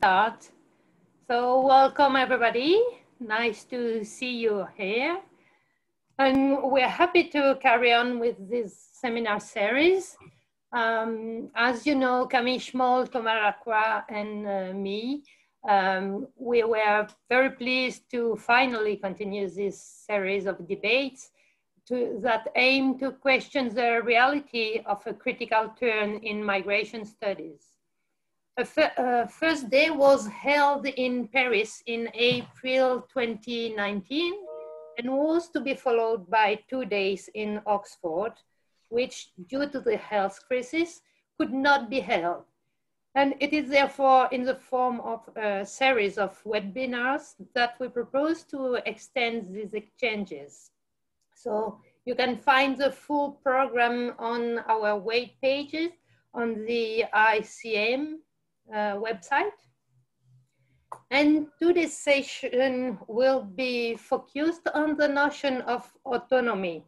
start. So welcome everybody. Nice to see you here. And we're happy to carry on with this seminar series. As you know, Camille Schmoll, Thomas Lacroix, and me, we were very pleased to finally continue this series of debates that aim to question the reality of a critical turn in migration studies. A first day was held in Paris in April 2019 and was to be followed by 2 days in Oxford, which due to the health crisis could not be held. And it is therefore in the form of a series of webinars that we propose to extend these exchanges. So you can find the full program on our web pages on the ICM website. And today's session will be focused on the notion of autonomy.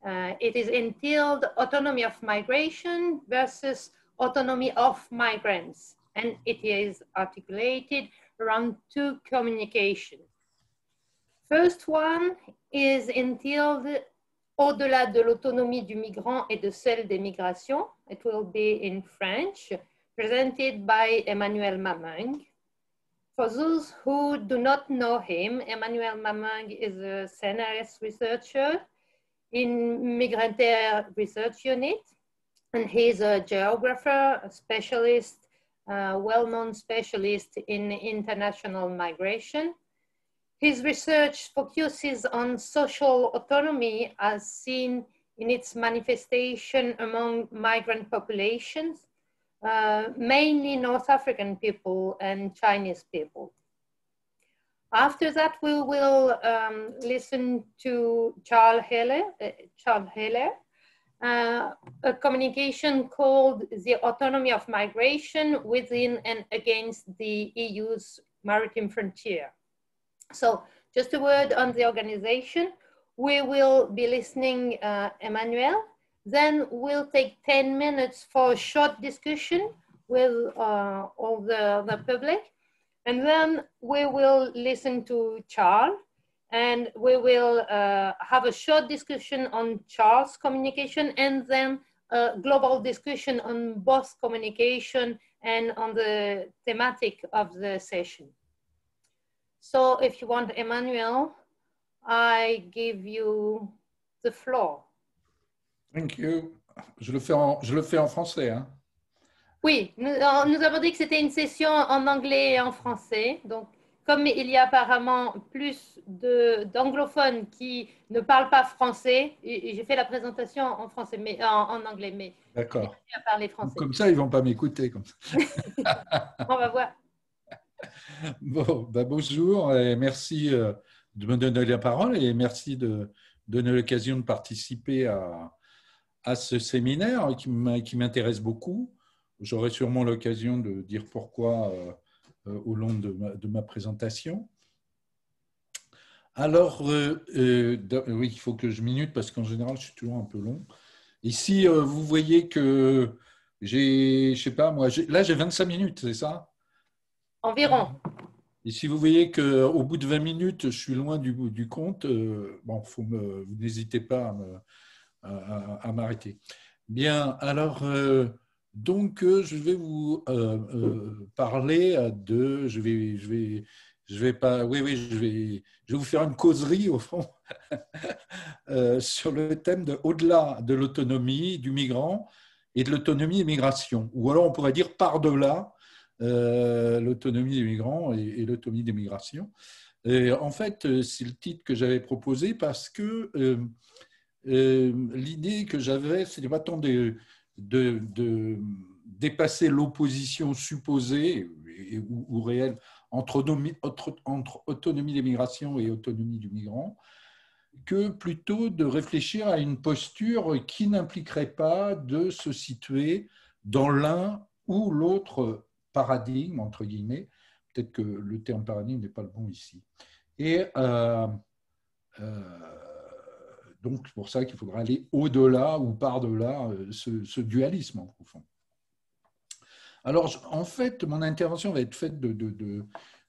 It is entitled Autonomy of Migration versus Autonomy of Migrants. And it is articulated around two communications. First one is entitled Au-delà de l'autonomie du migrant et de celle des migrations. It will be in French, presented by Emmanuel Mamung. For those who do not know him, Emmanuel Mamung is a CNRS researcher in Migrantaire Research Unit, and he's a geographer, a specialist, well-known specialist in international migration. His research focuses on social autonomy as seen in its manifestation among migrant populations, mainly North African people and Chinese people. After that, we will listen to Charles Heller, a communication called The Autonomy of Migration Within and Against the EU's Maritime Frontier. So just a word on the organization. We will be listening Emmanuel. Then we'll take 10 minutes for a short discussion with all the public. And then we will listen to Charles, and we will have a short discussion on Charles' communication, and then a global discussion on both communication and on the thematic of the session. So if you want, Emmanuel, I give you the floor. Thank you. Je le fais en français. Hein? Oui, nous avons dit que c'était une session en anglais et en français. Donc, comme il y a apparemment plus d'anglophones qui ne parlent pas français, j'ai fait la présentation en français, mais en anglais, mais d'accord. À parler français. Comme ça, ils ne vont pas m'écouter. On va voir. Bon, bonjour et merci de me donner la parole et merci de donner l'occasion de participer à ce séminaire qui m'intéresse beaucoup. J'aurai sûrement l'occasion de dire pourquoi au long de ma présentation. Alors, oui, il faut que je minute parce qu'en général, je suis toujours un peu long. Ici, vous voyez que j'ai, je sais pas moi, là j'ai 25 minutes, c'est ça ? Environ. Et si vous voyez qu'au bout de 20 minutes, je suis loin du compte, bon, vous n'hésitez pas à m'arrêter. Bien, alors, donc, je vais vous parler de… Je vais vous faire une causerie, au fond, sur le thème de au-delà de l'autonomie du migrant et de l'autonomie des migrations. Ou alors, on pourrait dire par-delà l'autonomie des migrants et l'autonomie des migrations. Et en fait, c'est le titre que j'avais proposé parce que l'idée que j'avais, c'était pas tant de dépasser l'opposition supposée ou réelle entre autonomie des migrations et autonomie du migrant, que plutôt de réfléchir à une posture qui n'impliquerait pas de se situer dans l'un ou l'autre paradigme, entre guillemets. Peut-être que le terme paradigme n'est pas le bon ici. Et donc, c'est pour ça qu'il faudra aller au-delà ou par-delà ce dualisme, en profond. Alors, en fait, mon intervention va être faite de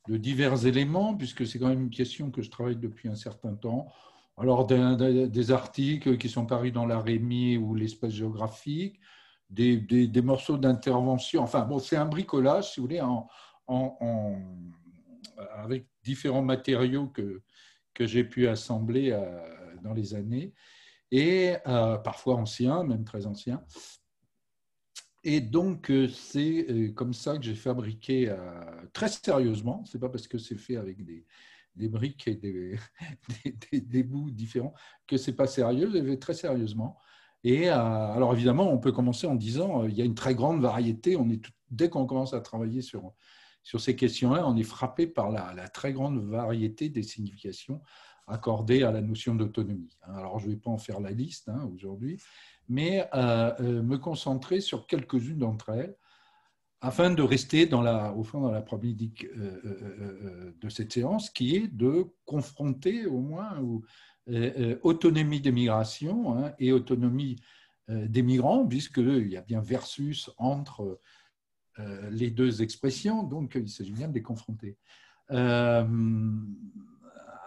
divers éléments, puisque c'est quand même une question que je travaille depuis un certain temps. Alors, des articles qui sont parus dans la Rémi ou l'Espace géographique, des morceaux d'intervention. Enfin, bon, c'est un bricolage, si vous voulez, avec différents matériaux que j'ai pu assembler dans les années, et parfois anciens, même très anciens. Et donc, c'est comme ça que j'ai fabriqué très sérieusement. Ce n'est pas parce que c'est fait avec des briques et des bouts différents que ce n'est pas sérieux. J'ai fait très sérieusement. Et alors, évidemment, on peut commencer en disant il y a une très grande variété. Dès qu'on commence à travailler sur ces questions-là, on est frappé par la très grande variété des significations accordées à la notion d'autonomie. Alors, je ne vais pas en faire la liste aujourd'hui, mais me concentrer sur quelques-unes d'entre elles afin de rester au fond dans la problématique de cette séance, qui est de confronter au moins autonomie des migrations et autonomie des migrants, puisqu'il y a bien versus entre les deux expressions, donc il s'agit bien de les confronter.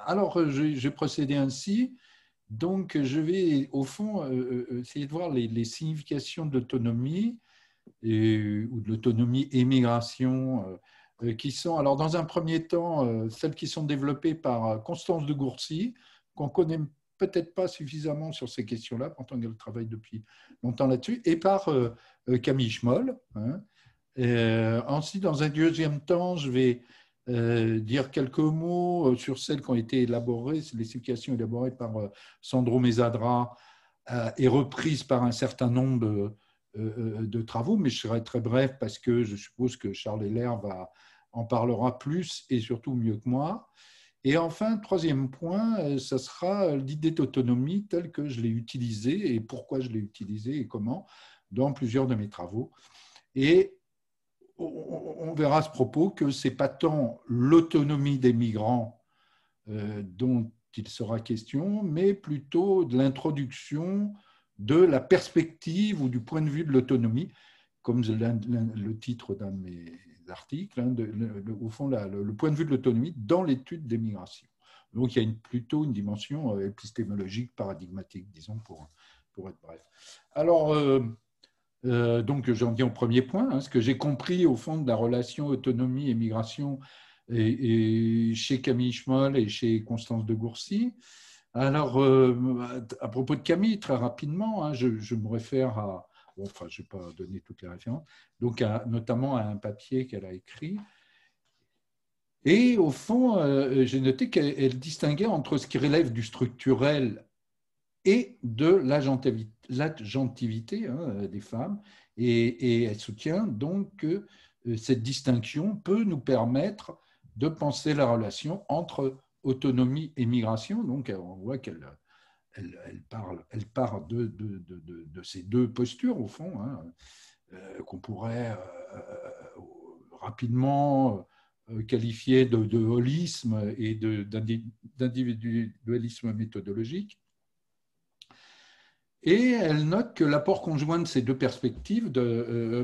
Alors, j'ai procédé ainsi. Donc, je vais, au fond, essayer de voir les significations de l'autonomie ou de l'autonomie et migration qui sont, alors dans un premier temps, celles qui sont développées par Constance de Gourcy, qu'on ne connaît peut-être pas suffisamment sur ces questions-là, pourtant qu'elle travaille depuis longtemps là-dessus, et par Camille Schmoll. Ensuite, dans un deuxième temps, je vais dire quelques mots sur celles qui ont été élaborées, les significations élaborées par Sandro Mesadra et reprises par un certain nombre de travaux, mais je serai très bref parce que je suppose que Charles Heller en parlera plus et surtout mieux que moi. Et enfin, troisième point, ça sera l'idée d'autonomie telle que je l'ai utilisée et pourquoi je l'ai utilisée et comment dans plusieurs de mes travaux. Et on verra à ce propos que ce n'est pas tant l'autonomie des migrants dont il sera question, mais plutôt de l'introduction de la perspective ou du point de vue de l'autonomie, comme le titre d'un de mes articles, au fond, le point de vue de l'autonomie dans l'étude des migrations. Donc, il y a plutôt une dimension épistémologique, paradigmatique, disons, pour être bref. Alors, donc, j'en viens au premier point. Ce que j'ai compris, au fond, de la relation autonomie et migration et chez Camille Schmoll et chez Constance de Gourcy. Alors, à propos de Camille, très rapidement, je me réfère à... Bon, enfin, je ne vais pas donner toutes les références. Donc, notamment à un papier qu'elle a écrit. Et au fond, j'ai noté qu'elle distinguait entre ce qui relève du structurel et de l'agentivité des femmes. Et elle soutient donc que cette distinction peut nous permettre de penser la relation entre autonomie et migration. Donc, on voit qu'elle part de ces deux postures, au fond, qu'on pourrait rapidement qualifier de holisme et d'individualisme méthodologique. Et elle note que l'apport conjoint de ces deux perspectives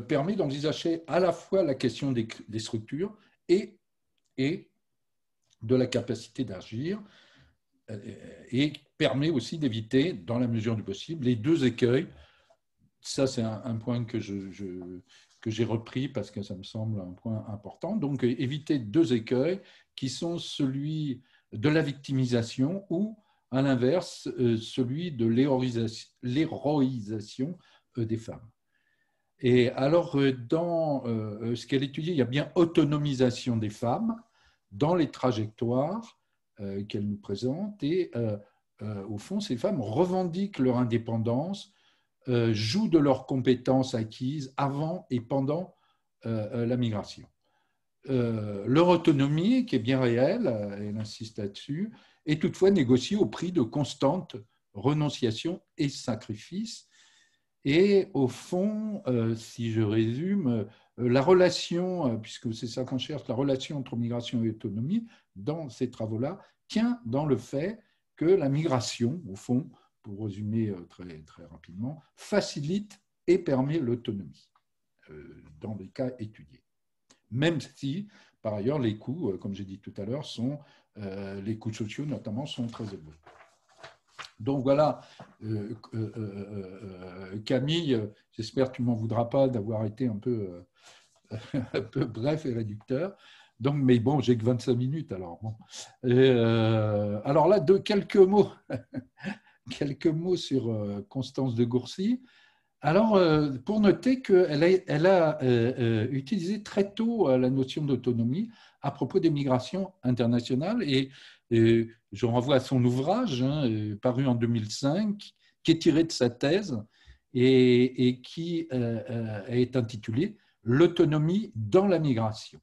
permet d'envisager à la fois la question des structures et de la capacité d'agir, et permet aussi d'éviter, dans la mesure du possible, les deux écueils. Ça, c'est un point que j'ai repris parce que ça me semble un point important. Donc, éviter deux écueils qui sont celui de la victimisation ou, à l'inverse, celui de l'héroïsation des femmes. Et alors, dans ce qu'elle étudie, il y a bien autonomisation des femmes dans les trajectoires qu'elle nous présente. Et au fond, ces femmes revendiquent leur indépendance, jouent de leurs compétences acquises avant et pendant la migration. Leur autonomie, qui est bien réelle, elle insiste là-dessus, est toutefois négociée au prix de constantes renonciations et sacrifices. Et au fond, si je résume, la relation, puisque c'est ça qu'on cherche, la relation entre migration et autonomie, dans ces travaux-là, tient dans le fait que la migration, au fond, pour résumer très, très rapidement, facilite et permet l'autonomie. dans les cas étudiés. Même si, par ailleurs, les coûts, comme j'ai dit tout à l'heure, les coûts sociaux notamment sont très élevés. Donc voilà, Camille, j'espère que tu ne m'en voudras pas d'avoir été un peu bref et réducteur. Donc, mais bon, j'ai que 25 minutes, alors bon. Alors là, quelques mots sur Constance de Gourcy. Alors, pour noter qu'elle a utilisé très tôt la notion d'autonomie à propos des migrations internationales, et je renvoie à son ouvrage, paru en 2005, qui est tiré de sa thèse et qui est intitulé « L'autonomie dans la migration ».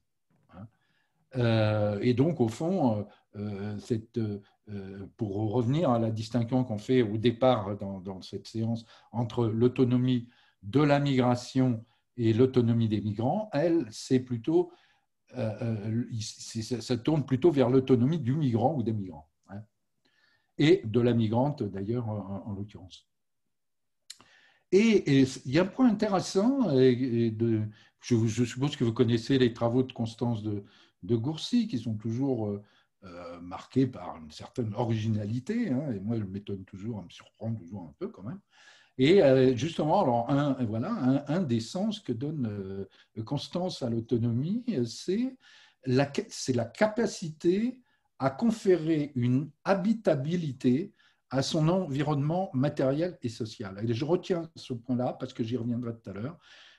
Et donc, au fond, pour revenir à la distinction qu'on fait au départ dans cette séance entre l'autonomie de la migration et l'autonomie des migrants, c'est plutôt, ça tourne plutôt vers l'autonomie du migrant ou des migrants, et de la migrante d'ailleurs en l'occurrence. Et il y a un point intéressant, je suppose que vous connaissez les travaux de Constance de Gourcy, qui sont toujours marqués par une certaine originalité, et moi, elle m'étonne toujours, elle me surprend toujours un peu quand même. Et justement, alors, un des sens que donne Constance à l'autonomie, c'est la capacité à conférer une habitabilité à son environnement matériel et social. Et je retiens ce point-là parce que j'y reviendrai tout à l'heure.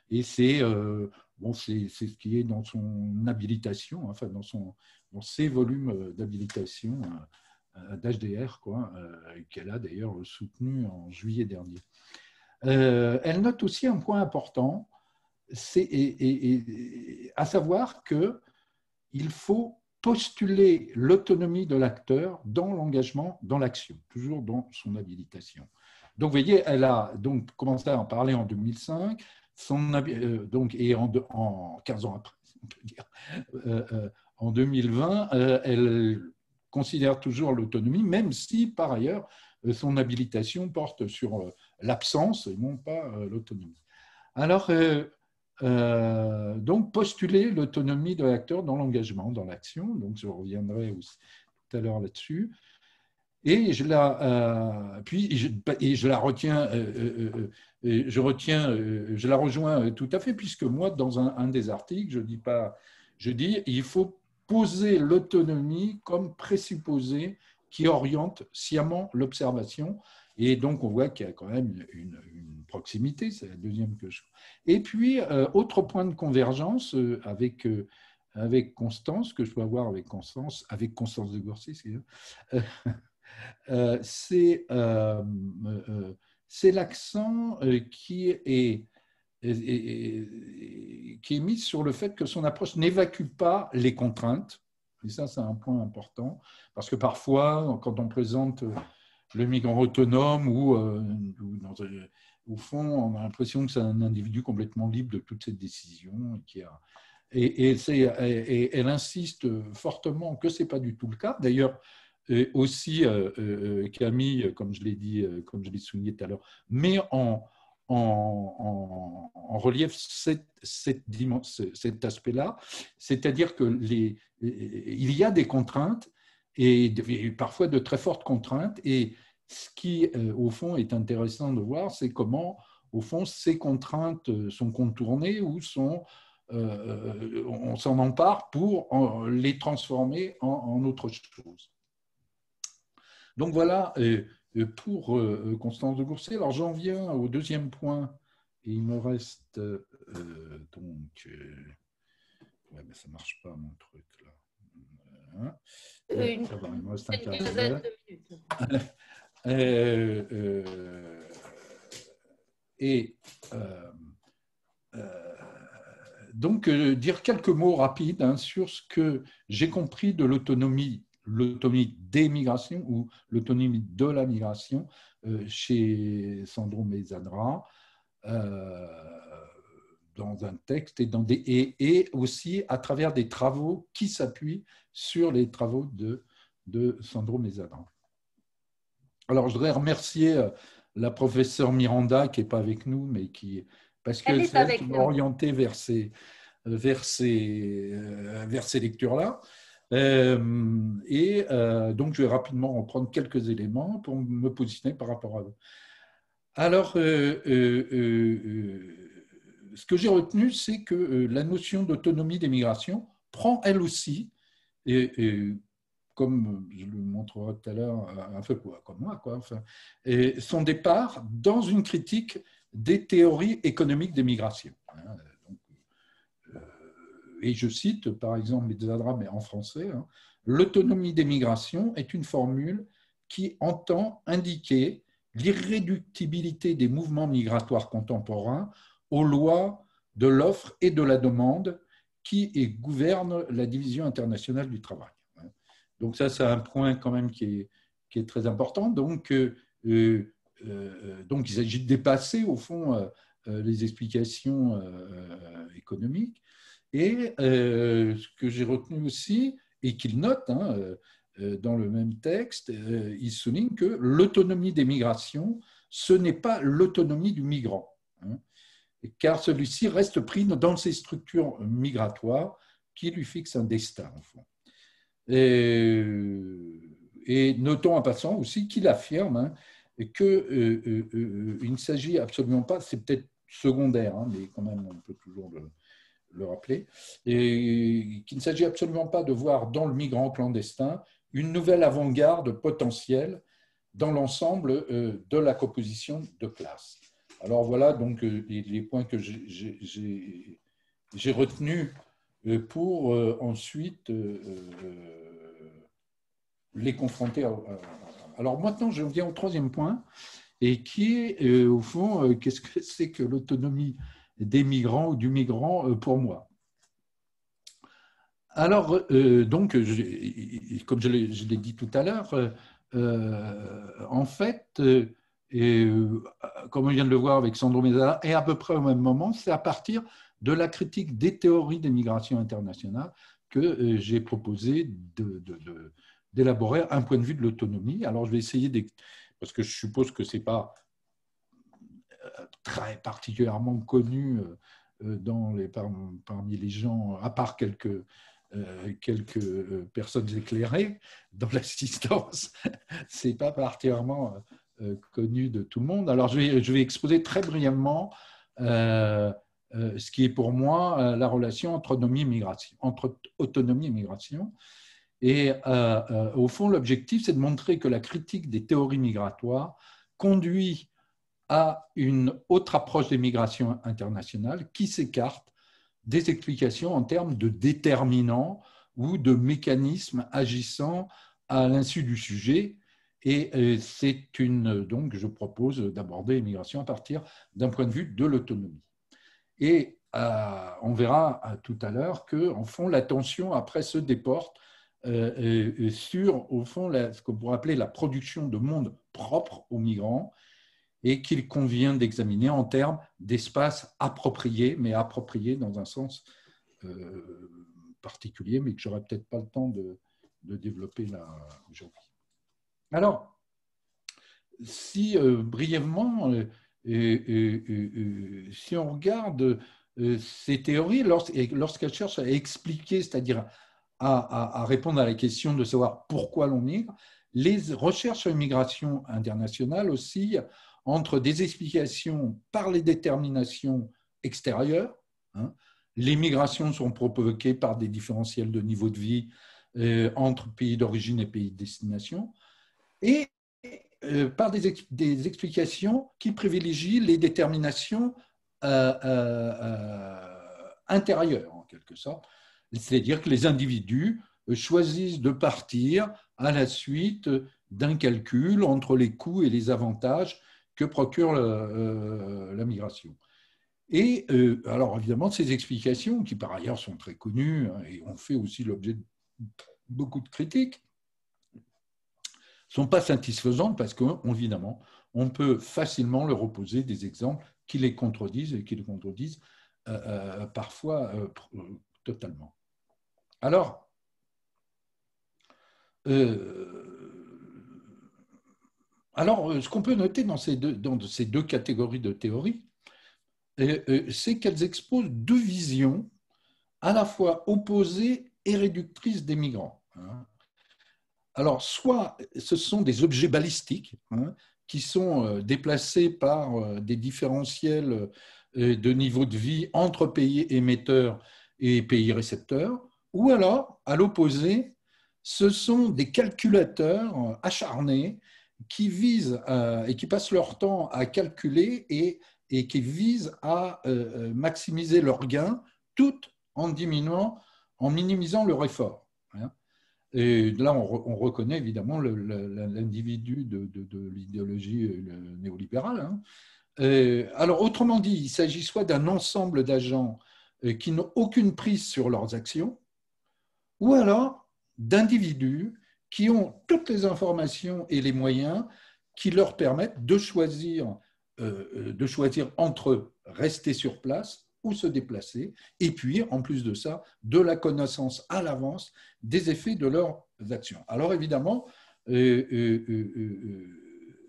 Et c'est ce qui est dans son habilitation, enfin dans ses volumes d'habilitation d'HDR, qu'elle a d'ailleurs soutenu en juillet dernier. Elle note aussi un point important, à savoir qu'il faut postuler l'autonomie de l'acteur dans l'engagement, dans l'action, toujours dans son habilitation. Donc, vous voyez, elle a donc commencé à en parler en 2005, et en 15 ans après, on peut dire, en 2020, elle considère toujours l'autonomie, même si, par ailleurs, son habilitation porte sur l'absence et non pas l'autonomie. Alors, donc, postuler l'autonomie de l'acteur dans l'engagement, dans l'action. Donc, je reviendrai aussi tout à l'heure là-dessus. Et je la retiens, je la rejoins tout à fait, puisque moi, dans un des articles, je dis il faut poser l'autonomie comme présupposé qui oriente sciemment l'observation. Et donc, on voit qu'il y a quand même une proximité, c'est la deuxième que je... Et puis, autre point de convergence avec Constance, que je peux avoir avec Constance de Gourcy, c'est l'accent qui est mis sur le fait que son approche n'évacue pas les contraintes. Et ça, c'est un point important, parce que parfois, quand on présente le migrant autonome au fond, on a l'impression que c'est un individu complètement libre de toutes ses décisions. Et elle insiste fortement que ce n'est pas du tout le cas. D'ailleurs, aussi, Camille, comme je l'ai dit, comme je l'ai souligné tout à l'heure, met en relief cet aspect-là, c'est-à-dire qu'il y a des contraintes, et parfois de très fortes contraintes, et ce qui, au fond, est intéressant de voir, c'est comment, au fond, ces contraintes sont contournées ou on s'en empare pour les transformer en autre chose. Donc voilà pour Constance de Gourcy. Alors j'en viens au deuxième point, et il me reste donc... ouais, mais ça ne marche pas mon truc là. Il me reste un quart d'heure. Donc, dire quelques mots rapides sur ce que j'ai compris de l'autonomie des migrations ou l'autonomie de la migration chez Sandro Mezzadra dans un texte et aussi à travers des travaux qui s'appuient sur les travaux de Sandro Mezzadra. Alors, je voudrais remercier la professeure Miranda, qui n'est pas avec nous, mais qui parce Elle que est c'est elle qui avec m'a nous. orienté vers ces lectures-là. Donc, je vais rapidement reprendre quelques éléments pour me positionner par rapport à eux. Alors, ce que j'ai retenu, c'est que la notion d'autonomie des migrations prend elle aussi, comme je le montrerai tout à l'heure, un peu comme moi, quoi, enfin, son départ dans une critique des théories économiques des migrations. Donc, et je cite par exemple Mezzadra, mais en français, hein, l'autonomie des migrations est une formule qui entend indiquer l'irréductibilité des mouvements migratoires contemporains aux lois de l'offre et de la demande qui gouvernent la division internationale du travail. Donc ça, c'est un point quand même qui est très important. Donc il s'agit de dépasser au fond les explications économiques. Et ce que j'ai retenu aussi, et qu'il note dans le même texte, il souligne que l'autonomie des migrations, ce n'est pas l'autonomie du migrant, hein, car celui-ci reste pris dans ses structures migratoires qui lui fixent un destin, au fond. Et notons en passant aussi qu'il affirme qu'il ne s'agit absolument pas, c'est peut-être secondaire, hein, mais quand même on peut toujours le rappeler, et qu'il ne s'agit absolument pas de voir dans le migrant clandestin une nouvelle avant-garde potentielle dans l'ensemble de la composition de classe. Alors voilà donc les points que j'ai retenus pour ensuite les confronter Alors maintenant, je viens au troisième point, et qui est, au fond, qu'est-ce que c'est que l'autonomie des migrants ou du migrant pour moi. Alors, donc, comme je l'ai dit tout à l'heure, en fait, comme on vient de le voir avec Sandro Mezzala, et à peu près au même moment, c'est à partir de la critique des théories des migrations internationales que j'ai proposé d'élaborer un point de vue de l'autonomie. Alors, je vais essayer, parce que je suppose que ce n'est pas très particulièrement connu parmi les gens, à part quelques personnes éclairées dans l'assistance, ce n'est pas particulièrement connu de tout le monde. Alors, je vais exposer très brièvement ce qui est pour moi la relation entre autonomie et migration. Et au fond, l'objectif, c'est de montrer que la critique des théories migratoires conduit à une autre approche des migrations internationales qui s'écarte des explications en termes de déterminants ou de mécanismes agissant à l'insu du sujet. Et donc, je propose d'aborder l'immigration à partir d'un point de vue de l'autonomie. Et on verra tout à l'heure que, en fond, l'attention après se déporte sur, au fond, ce qu'on pourrait appeler la production de monde propre aux migrants, et qu'il convient d'examiner en termes d'espace approprié, mais approprié dans un sens particulier, mais que je n'aurai peut-être pas le temps de développer là aujourd'hui. Alors, si brièvement, si on regarde ces théories, lorsqu'elles cherchent à expliquer, c'est-à-dire à répondre à la question de savoir pourquoi l'on migre, les recherches sur l'immigration internationale oscillent entre des explications par les déterminations extérieures. Les migrations sont provoquées par des différentiels de niveau de vie entre pays d'origine et pays de destination, et par des explications qui privilégient les déterminations intérieures, en quelque sorte. C'est-à-dire que les individus choisissent de partir à la suite d'un calcul entre les coûts et les avantages que procure la migration. Et alors évidemment, ces explications, qui par ailleurs sont très connues et ont fait aussi l'objet de beaucoup de critiques, ne sont pas satisfaisantes parce qu'évidemment, on peut facilement leur opposer des exemples qui les contredisent et qui les contredisent parfois totalement. Alors, ce qu'on peut noter dans ces deux catégories de théories, c'est qu'elles exposent deux visions à la fois opposées et réductrices des migrants. Alors, soit ce sont des objets balistiques qui sont déplacés par des différentiels de niveau de vie entre pays émetteurs et pays récepteurs, ou alors, à l'opposé, ce sont des calculateurs acharnés qui visent et qui passent leur temps à calculer et qui visent à maximiser leurs gains tout en diminuant, en minimisant leur effort. Et là, on reconnaît évidemment l'individu de l'idéologie néolibérale. Alors, autrement dit, il s'agit soit d'un ensemble d'agents qui n'ont aucune prise sur leurs actions, ou alors d'individus qui ont toutes les informations et les moyens qui leur permettent de choisir entre rester sur place ou se déplacer, et puis, en plus de ça, de la connaissance à l'avance des effets de leurs actions. Alors, évidemment,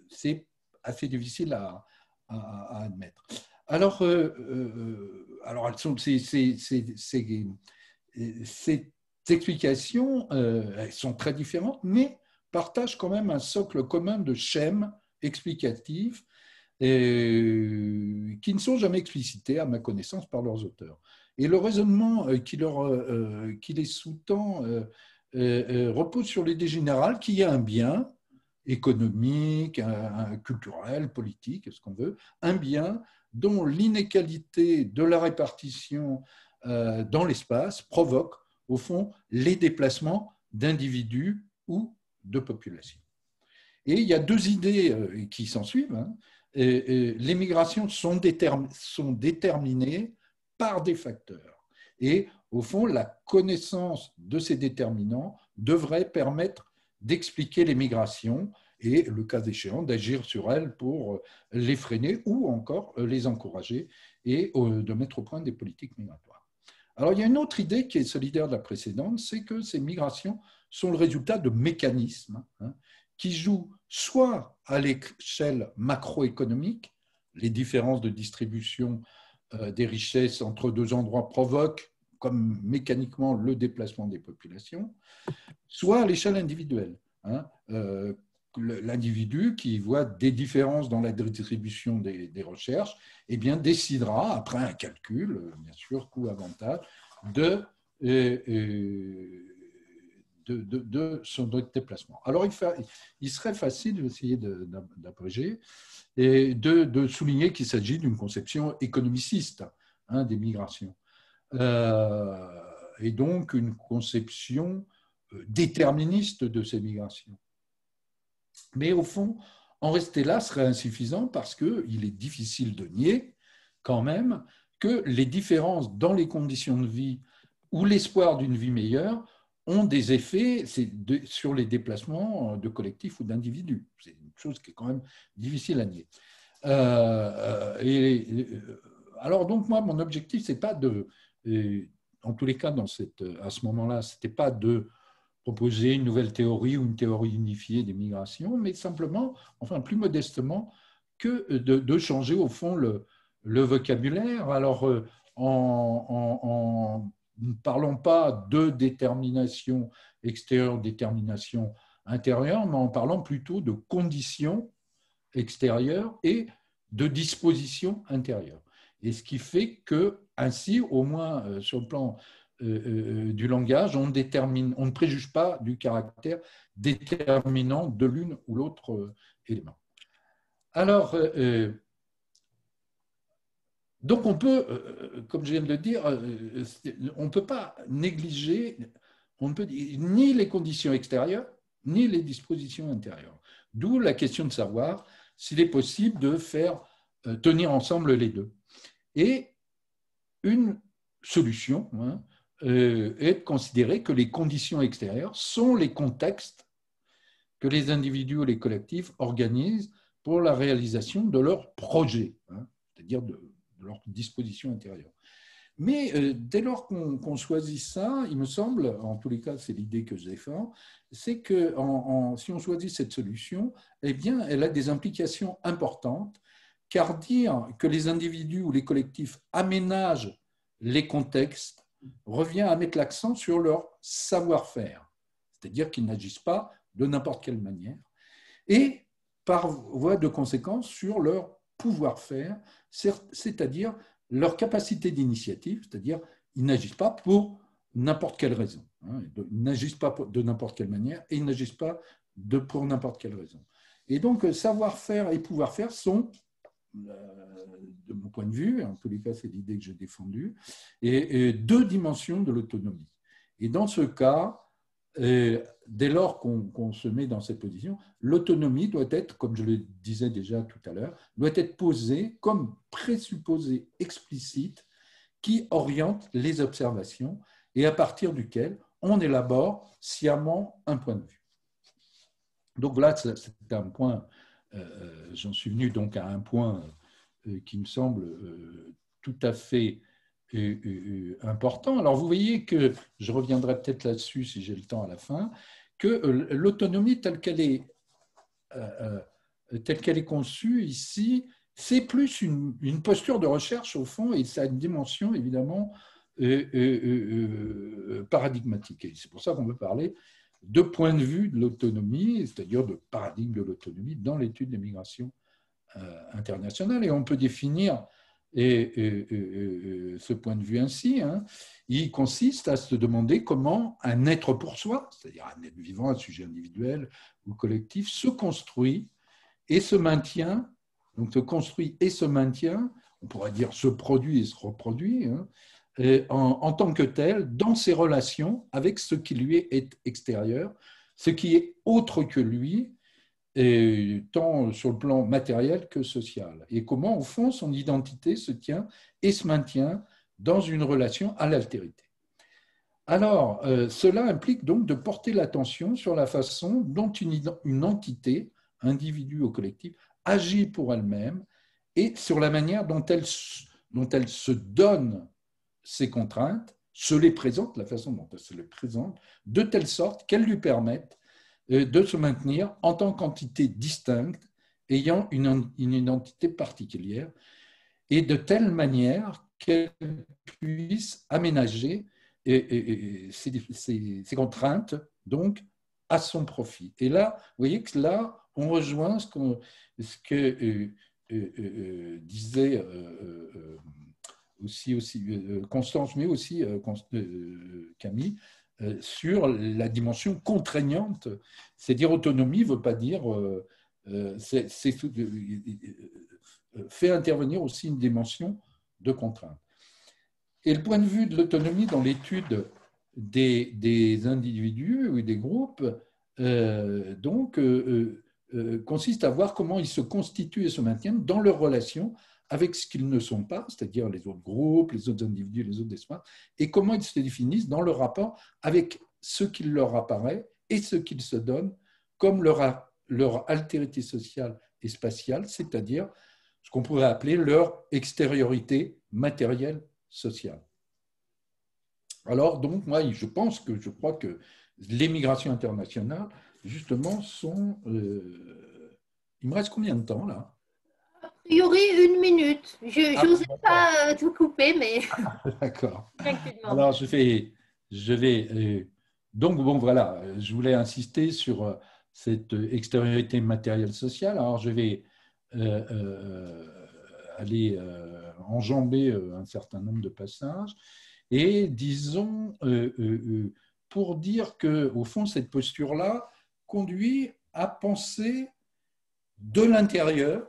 c'est assez difficile à admettre. Alors, ces explications elles sont très différentes, mais partagent quand même un socle commun de schèmes explicatifs qui ne sont jamais explicités, à ma connaissance, par leurs auteurs. Et le raisonnement qui les sous-tend repose sur l'idée générale qu'il y a un bien économique, culturel, politique, ce qu'on veut, un bien dont l'inégalité de la répartition dans l'espace provoque, au fond, les déplacements d'individus ou de populations. Et il y a deux idées qui s'en suivent. Les migrations sont déterminées par des facteurs. Et au fond, la connaissance de ces déterminants devrait permettre d'expliquer les migrations et, le cas échéant, d'agir sur elles pour les freiner ou encore les encourager et de mettre au point des politiques migratoires. Alors, il y a une autre idée qui est solidaire de la précédente, c'est que ces migrations sont le résultat de mécanismes qui jouent soit à l'échelle macroéconomique, les différences de distribution des richesses entre deux endroits provoquent comme mécaniquement le déplacement des populations, soit à l'échelle individuelle. L'individu qui voit des différences dans la distribution des recherches, eh bien, décidera, après un calcul, bien sûr, coût-avantage, de son déplacement. Alors, il serait facile d'essayer d'abréger et de souligner qu'il s'agit d'une conception économiciste des migrations. Et donc, une conception déterministe de ces migrations. Mais au fond, en rester là serait insuffisant parce qu'il est difficile de nier quand même que les différences dans les conditions de vie ou l'espoir d'une vie meilleure ont des effets sur les déplacements de collectifs ou d'individus. C'est une chose qui est quand même difficile à nier. Alors donc moi, mon objectif, c'est pas en tous les cas, à ce moment-là, c'était pas de proposer une nouvelle théorie ou une théorie unifiée des migrations, mais simplement, enfin plus modestement, que de changer au fond le vocabulaire. Alors, en ne parlons pas de détermination extérieure, détermination intérieure, mais en parlant plutôt de conditions extérieures et de dispositions intérieures. Et ce qui fait que, ainsi, au moins sur le plan du langage, on ne préjuge pas du caractère déterminant de l'une ou l'autre élément. Alors, donc on peut, comme je viens de le dire, on ne peut pas négliger, on ne peut ni les conditions extérieures, ni les dispositions intérieures. D'où la question de savoir s'il est possible de faire tenir ensemble les deux. Et une solution est de considérer que les conditions extérieures sont les contextes que les individus ou les collectifs organisent pour la réalisation de leurs projets, c'est-à-dire de leur disposition intérieure. Mais dès lors qu'on choisit ça, il me semble, en tous les cas c'est l'idée que je défends, c'est que si on choisit cette solution, eh bien, elle a des implications importantes car dire que les individus ou les collectifs aménagent les contextes revient à mettre l'accent sur leur savoir-faire, c'est-à-dire qu'ils n'agissent pas de n'importe quelle manière, et par voie de conséquence sur leur pouvoir-faire, c'est-à-dire leur capacité d'initiative, c'est-à-dire ils n'agissent pas pour n'importe quelle raison. Ils n'agissent pas de n'importe quelle manière et ils n'agissent pas pour n'importe quelle raison. Et donc, savoir-faire et pouvoir-faire sont, de mon point de vue, en tous les cas, c'est l'idée que j'ai défendue, et deux dimensions de l'autonomie. Et dans ce cas, dès lors qu'on se met dans cette position, l'autonomie doit être, comme je le disais déjà tout à l'heure, doit être posée comme présupposé explicite qui oriente les observations et à partir duquel on élabore sciemment un point de vue. Donc là, c'est un point, j'en suis venu donc à un point qui me semble tout à fait important. Alors vous voyez que, je reviendrai peut-être là-dessus si j'ai le temps à la fin, que l'autonomie telle qu'elle est conçue ici, c'est plus une posture de recherche au fond, et ça a une dimension évidemment paradigmatique. Et c'est pour ça qu'on peut parler de point de vue de l'autonomie, c'est-à-dire de paradigme de l'autonomie dans l'étude des migrations internationales. Et on peut définir ce point de vue ainsi. Il consiste à se demander comment un être pour soi, c'est-à-dire un être vivant, un sujet individuel ou collectif, se construit et se maintient. Donc se construit et se maintient, on pourrait dire se produit et se reproduit, en tant que tel, dans ses relations avec ce qui lui est extérieur, ce qui est autre que lui, tant sur le plan matériel que social. Et comment, au fond, son identité se tient et se maintient dans une relation à l'altérité. Alors, cela implique donc de porter l'attention sur la façon dont une entité, individu ou collectif, agit pour elle-même et sur la manière dont elle se donne ses contraintes, se les présente, la façon dont elle se les présente, de telle sorte qu'elles lui permettent de se maintenir en tant qu'entité distincte, ayant une identité particulière, et de telle manière qu'elle puisse aménager ces contraintes, donc, à son profit. Et là, vous voyez que là, on rejoint ce que disait aussi Constance, mais aussi Camille, sur la dimension contraignante. C'est-à-dire autonomie ne veut pas dire fait intervenir aussi une dimension de contrainte. Et le point de vue de l'autonomie dans l'étude des individus ou des groupes consiste à voir comment ils se constituent et se maintiennent dans leurs relations avec ce qu'ils ne sont pas, c'est-à-dire les autres groupes, les autres individus, les autres espaces, et comment ils se définissent dans leur rapport avec ce qui leur apparaît et ce qu'ils se donnent comme leur altérité sociale et spatiale, c'est-à-dire ce qu'on pourrait appeler leur extériorité matérielle sociale. Alors, donc, moi, je crois que les migrations internationales, justement, sont... il me reste combien de temps, là? A priori, 1 minute. Je n'osais pas tout couper, mais... D'accord. Alors, je vais donc, bon, voilà, je voulais insister sur cette extériorité matérielle sociale. Alors, je vais aller enjamber un certain nombre de passages. Et disons, pour dire qu'au fond, cette posture-là conduit à penser de l'intérieur,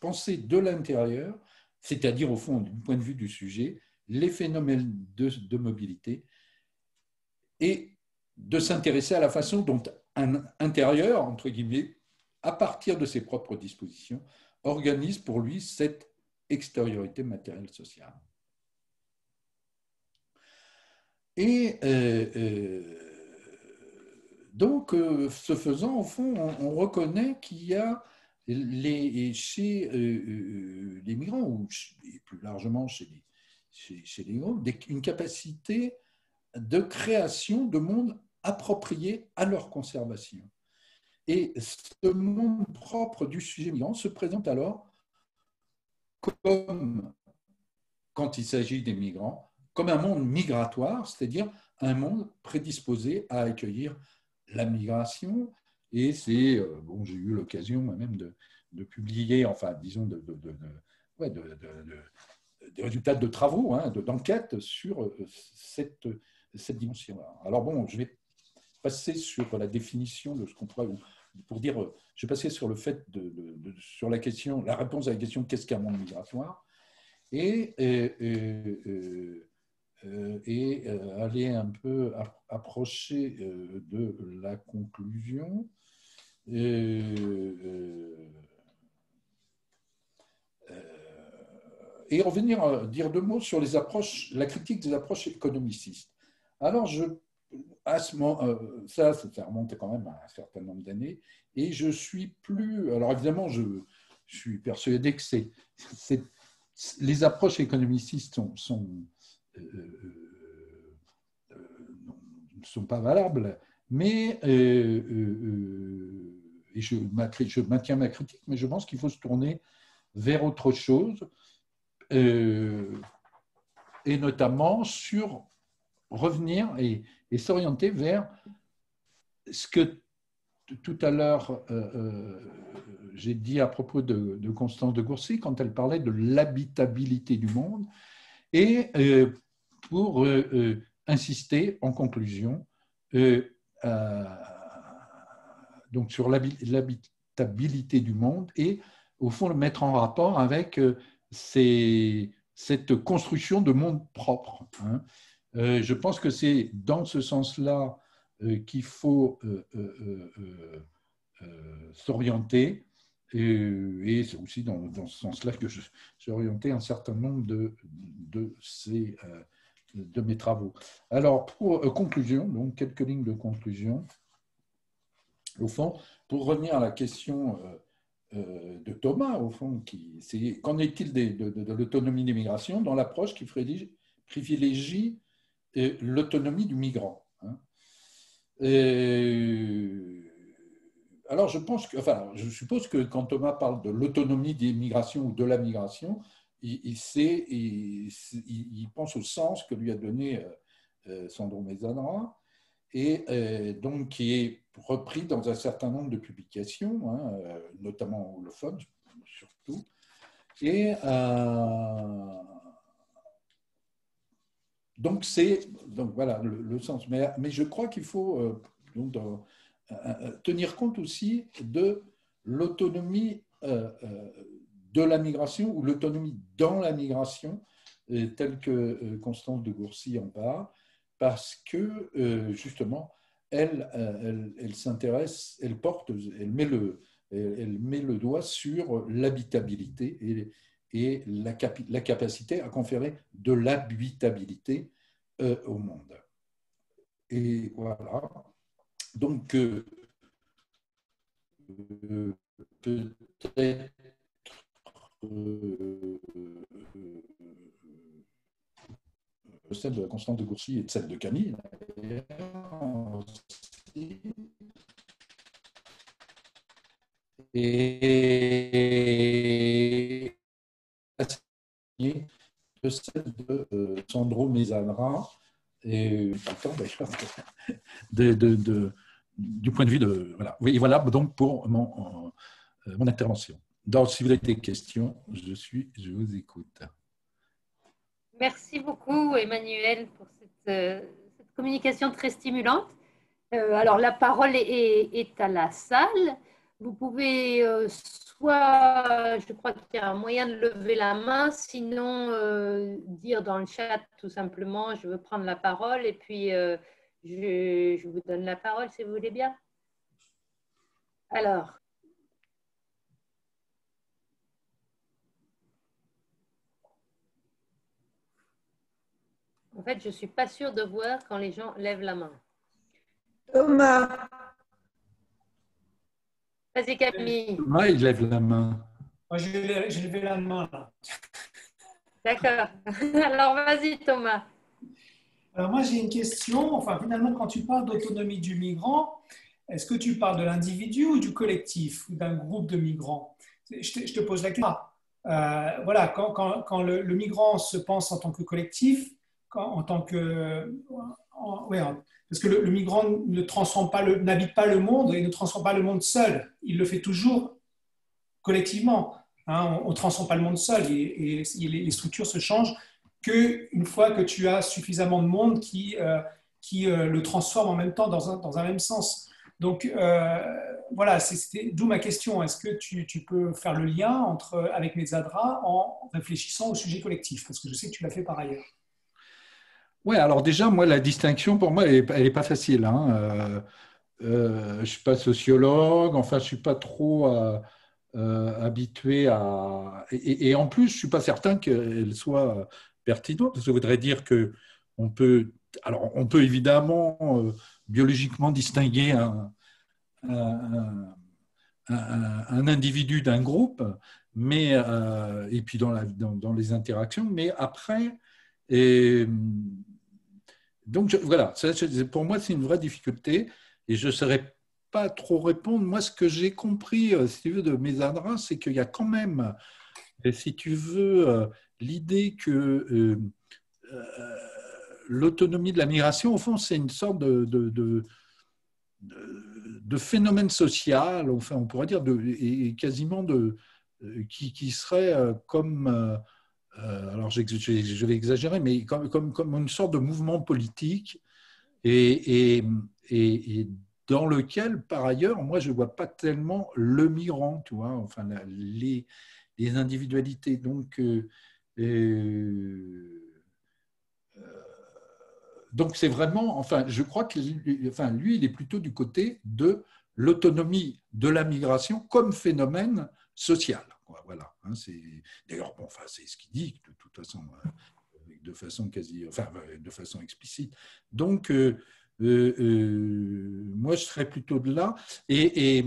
penser de l'intérieur, c'est-à-dire au fond, du point de vue du sujet, les phénomènes de mobilité et de s'intéresser à la façon dont un intérieur, entre guillemets, à partir de ses propres dispositions, organise pour lui cette extériorité matérielle sociale. Et donc, ce faisant, au fond, on reconnaît qu'il y a chez les migrants, ou plus largement chez les groupes, une capacité de création de mondes appropriés à leur conservation. Et ce monde propre du sujet migrant se présente alors comme, quand il s'agit des migrants, comme un monde migratoire, c'est-à-dire un monde prédisposé à accueillir la migration. Et c'est, bon, j'ai eu l'occasion même de publier, enfin, disons, des résultats de travaux, hein, d'enquêtes sur cette dimension-là. Alors bon, je vais passer sur la définition de ce qu'on pourrait, pour dire, je vais passer sur le fait sur la question, la réponse à la question qu'est-ce qu'un monde migratoire, et aller un peu approcher de la conclusion. Et revenir dire deux mots sur les approches, la critique des approches économicistes. Alors, à ce moment, ça remonte quand même à un certain nombre d'années, et je suis plus. Alors, évidemment, je suis persuadé que les approches économicistes ne sont pas valables, mais et je maintiens ma critique, mais je pense qu'il faut se tourner vers autre chose, et notamment sur revenir et s'orienter vers ce que tout à l'heure j'ai dit à propos de Constance de Gourcy quand elle parlait de l'habitabilité du monde, et pour insister en conclusion donc sur l'habitabilité du monde, et au fond le mettre en rapport avec cette construction de monde propre, hein. Je pense que c'est dans ce sens-là qu'il faut s'orienter, et c'est aussi dans ce sens-là que j'ai orienté un certain nombre de mes travaux. Alors, pour conclusion, donc quelques lignes de conclusion. Au fond, pour revenir à la question de Thomas, au fond, qu'en est-il de l'autonomie des migrations dans l'approche qui privilégie l'autonomie du migrant, hein. Alors, je suppose que quand Thomas parle de l'autonomie des migrations ou de la migration, il pense au sens que lui a donné Sandro Mezzadra, et donc qui est repris dans un certain nombre de publications, hein, notamment anglophones surtout. Et donc voilà le sens. Mais je crois qu'il faut tenir compte aussi de l'autonomie de la migration, ou l'autonomie dans la migration, telle que Constance de Gourcy en parle, parce que justement, elle s'intéresse, elle met le doigt sur l'habitabilité et la capacité à conférer de l'habitabilité au monde. Et voilà. Donc, peut-être celle de Constance de Gourcy et celle de Camille et de celle de Sandro Mezzadra, et du point de vue de... Voilà. Oui, voilà donc pour mon intervention. Donc, si vous avez des questions, je vous écoute. Merci beaucoup, Emmanuel, pour cette communication très stimulante. Alors, la parole est à la salle. Vous pouvez soit, je crois qu'il y a un moyen de lever la main, sinon dire dans le chat tout simplement, je veux prendre la parole, et puis je vous donne la parole si vous voulez bien. Alors. En fait, je ne suis pas sûre de voir quand les gens lèvent la main. Thomas. Vas-y, Camille. Thomas, il lève la main. Moi, j'ai levé la main, là. D'accord. Alors, vas-y, Thomas. Alors, moi, j'ai une question. Enfin, finalement, quand tu parles d'autonomie du migrant, est-ce que tu parles de l'individu ou du collectif, ou d'un groupe de migrants? Je te pose la question. voilà, quand le migrant se pense en tant que collectif, en tant que, ouais, parce que le migrant ne transforme pas n'habite pas le monde et ne transforme pas le monde seul. Il le fait toujours collectivement. Hein, on ne transforme pas le monde seul et les structures se changent qu'une fois que tu as suffisamment de monde qui le transforme en même temps dans un même sens. Donc voilà, d'où ma question. Est-ce que tu peux faire le lien avec Mezzadra en réfléchissant au sujet collectif? Parce que je sais que tu l'as fait par ailleurs. Ouais, alors déjà, moi, la distinction, pour moi, elle est pas facile. Hein. Je ne suis pas sociologue, enfin, je ne suis pas trop habitué à… Et en plus, je ne suis pas certain qu'elle soit pertinente. Ça voudrait dire que on peut, alors, on peut évidemment biologiquement distinguer un, un individu d'un groupe, mais, et puis dans les interactions, mais après… Et, donc, voilà, pour moi, c'est une vraie difficulté et je ne saurais pas trop répondre. Moi, ce que j'ai compris, si tu veux, de Mezzadra, c'est qu'il y a quand même, si tu veux, l'idée que l'autonomie de la migration, au fond, c'est une sorte de phénomène social, enfin, on pourrait dire, et quasiment qui serait comme… alors je vais exagérer, mais comme une sorte de mouvement politique et, et dans lequel, par ailleurs, moi, je ne vois pas tellement le migrant, tu vois, enfin, les individualités. Donc c'est vraiment, enfin, je crois que enfin, lui, il est plutôt du côté de l'autonomie de la migration comme phénomène social. Voilà. Hein, d'ailleurs, bon, enfin, c'est ce qu'il dit de toute façon, de façon quasi, enfin, de façon explicite. Donc, moi, je serais plutôt de là, et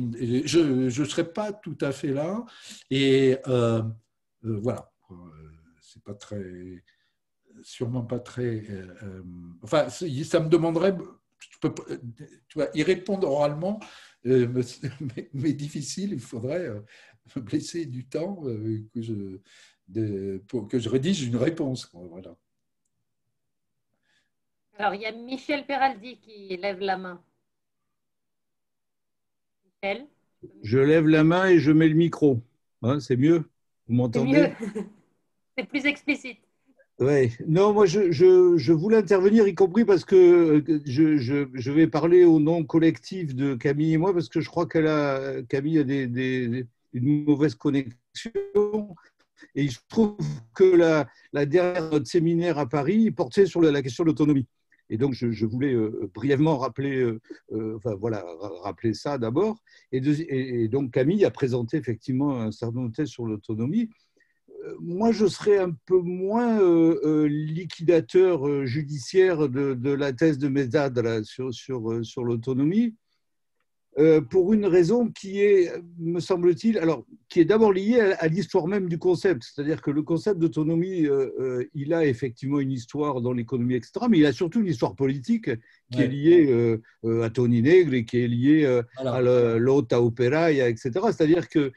je ne serais pas tout à fait là. Et voilà, c'est pas très sûrement pas très… enfin, ça me demanderait… tu vois, y répondre oralement, mais difficile. Il faudrait me laisser du temps pour que je rédige une réponse. Voilà. Alors, il y a Michel Peraldi qui lève la main. Michel? Je lève la main et je mets le micro. Hein, c'est mieux? Vous C'est mieux. m'entendez? C'est plus explicite. Oui. Non, moi, je voulais intervenir, y compris parce que je vais parler au nom collectif de Camille et moi, parce que je crois Camille a une mauvaise connexion. Et il se trouve que la dernière notre séminaire à Paris portait sur la question de l'autonomie. Et donc, je voulais brièvement rappeler, enfin, voilà, rappeler ça d'abord. Et donc, Camille a présenté effectivement un certain nombre de thèses sur l'autonomie. Moi, je serais un peu moins liquidateur judiciaire de la thèse de Mezzadra sur l'autonomie, pour une raison qui est, me semble-t-il, alors qui est d'abord liée à l'histoire même du concept. C'est-à-dire que le concept d'autonomie, il a effectivement une histoire dans l'économie, etc., mais il a surtout une histoire politique qui est liée à Toni Negri et qui est liée à l'Ota Operaia, etc. C'est-à-dire qui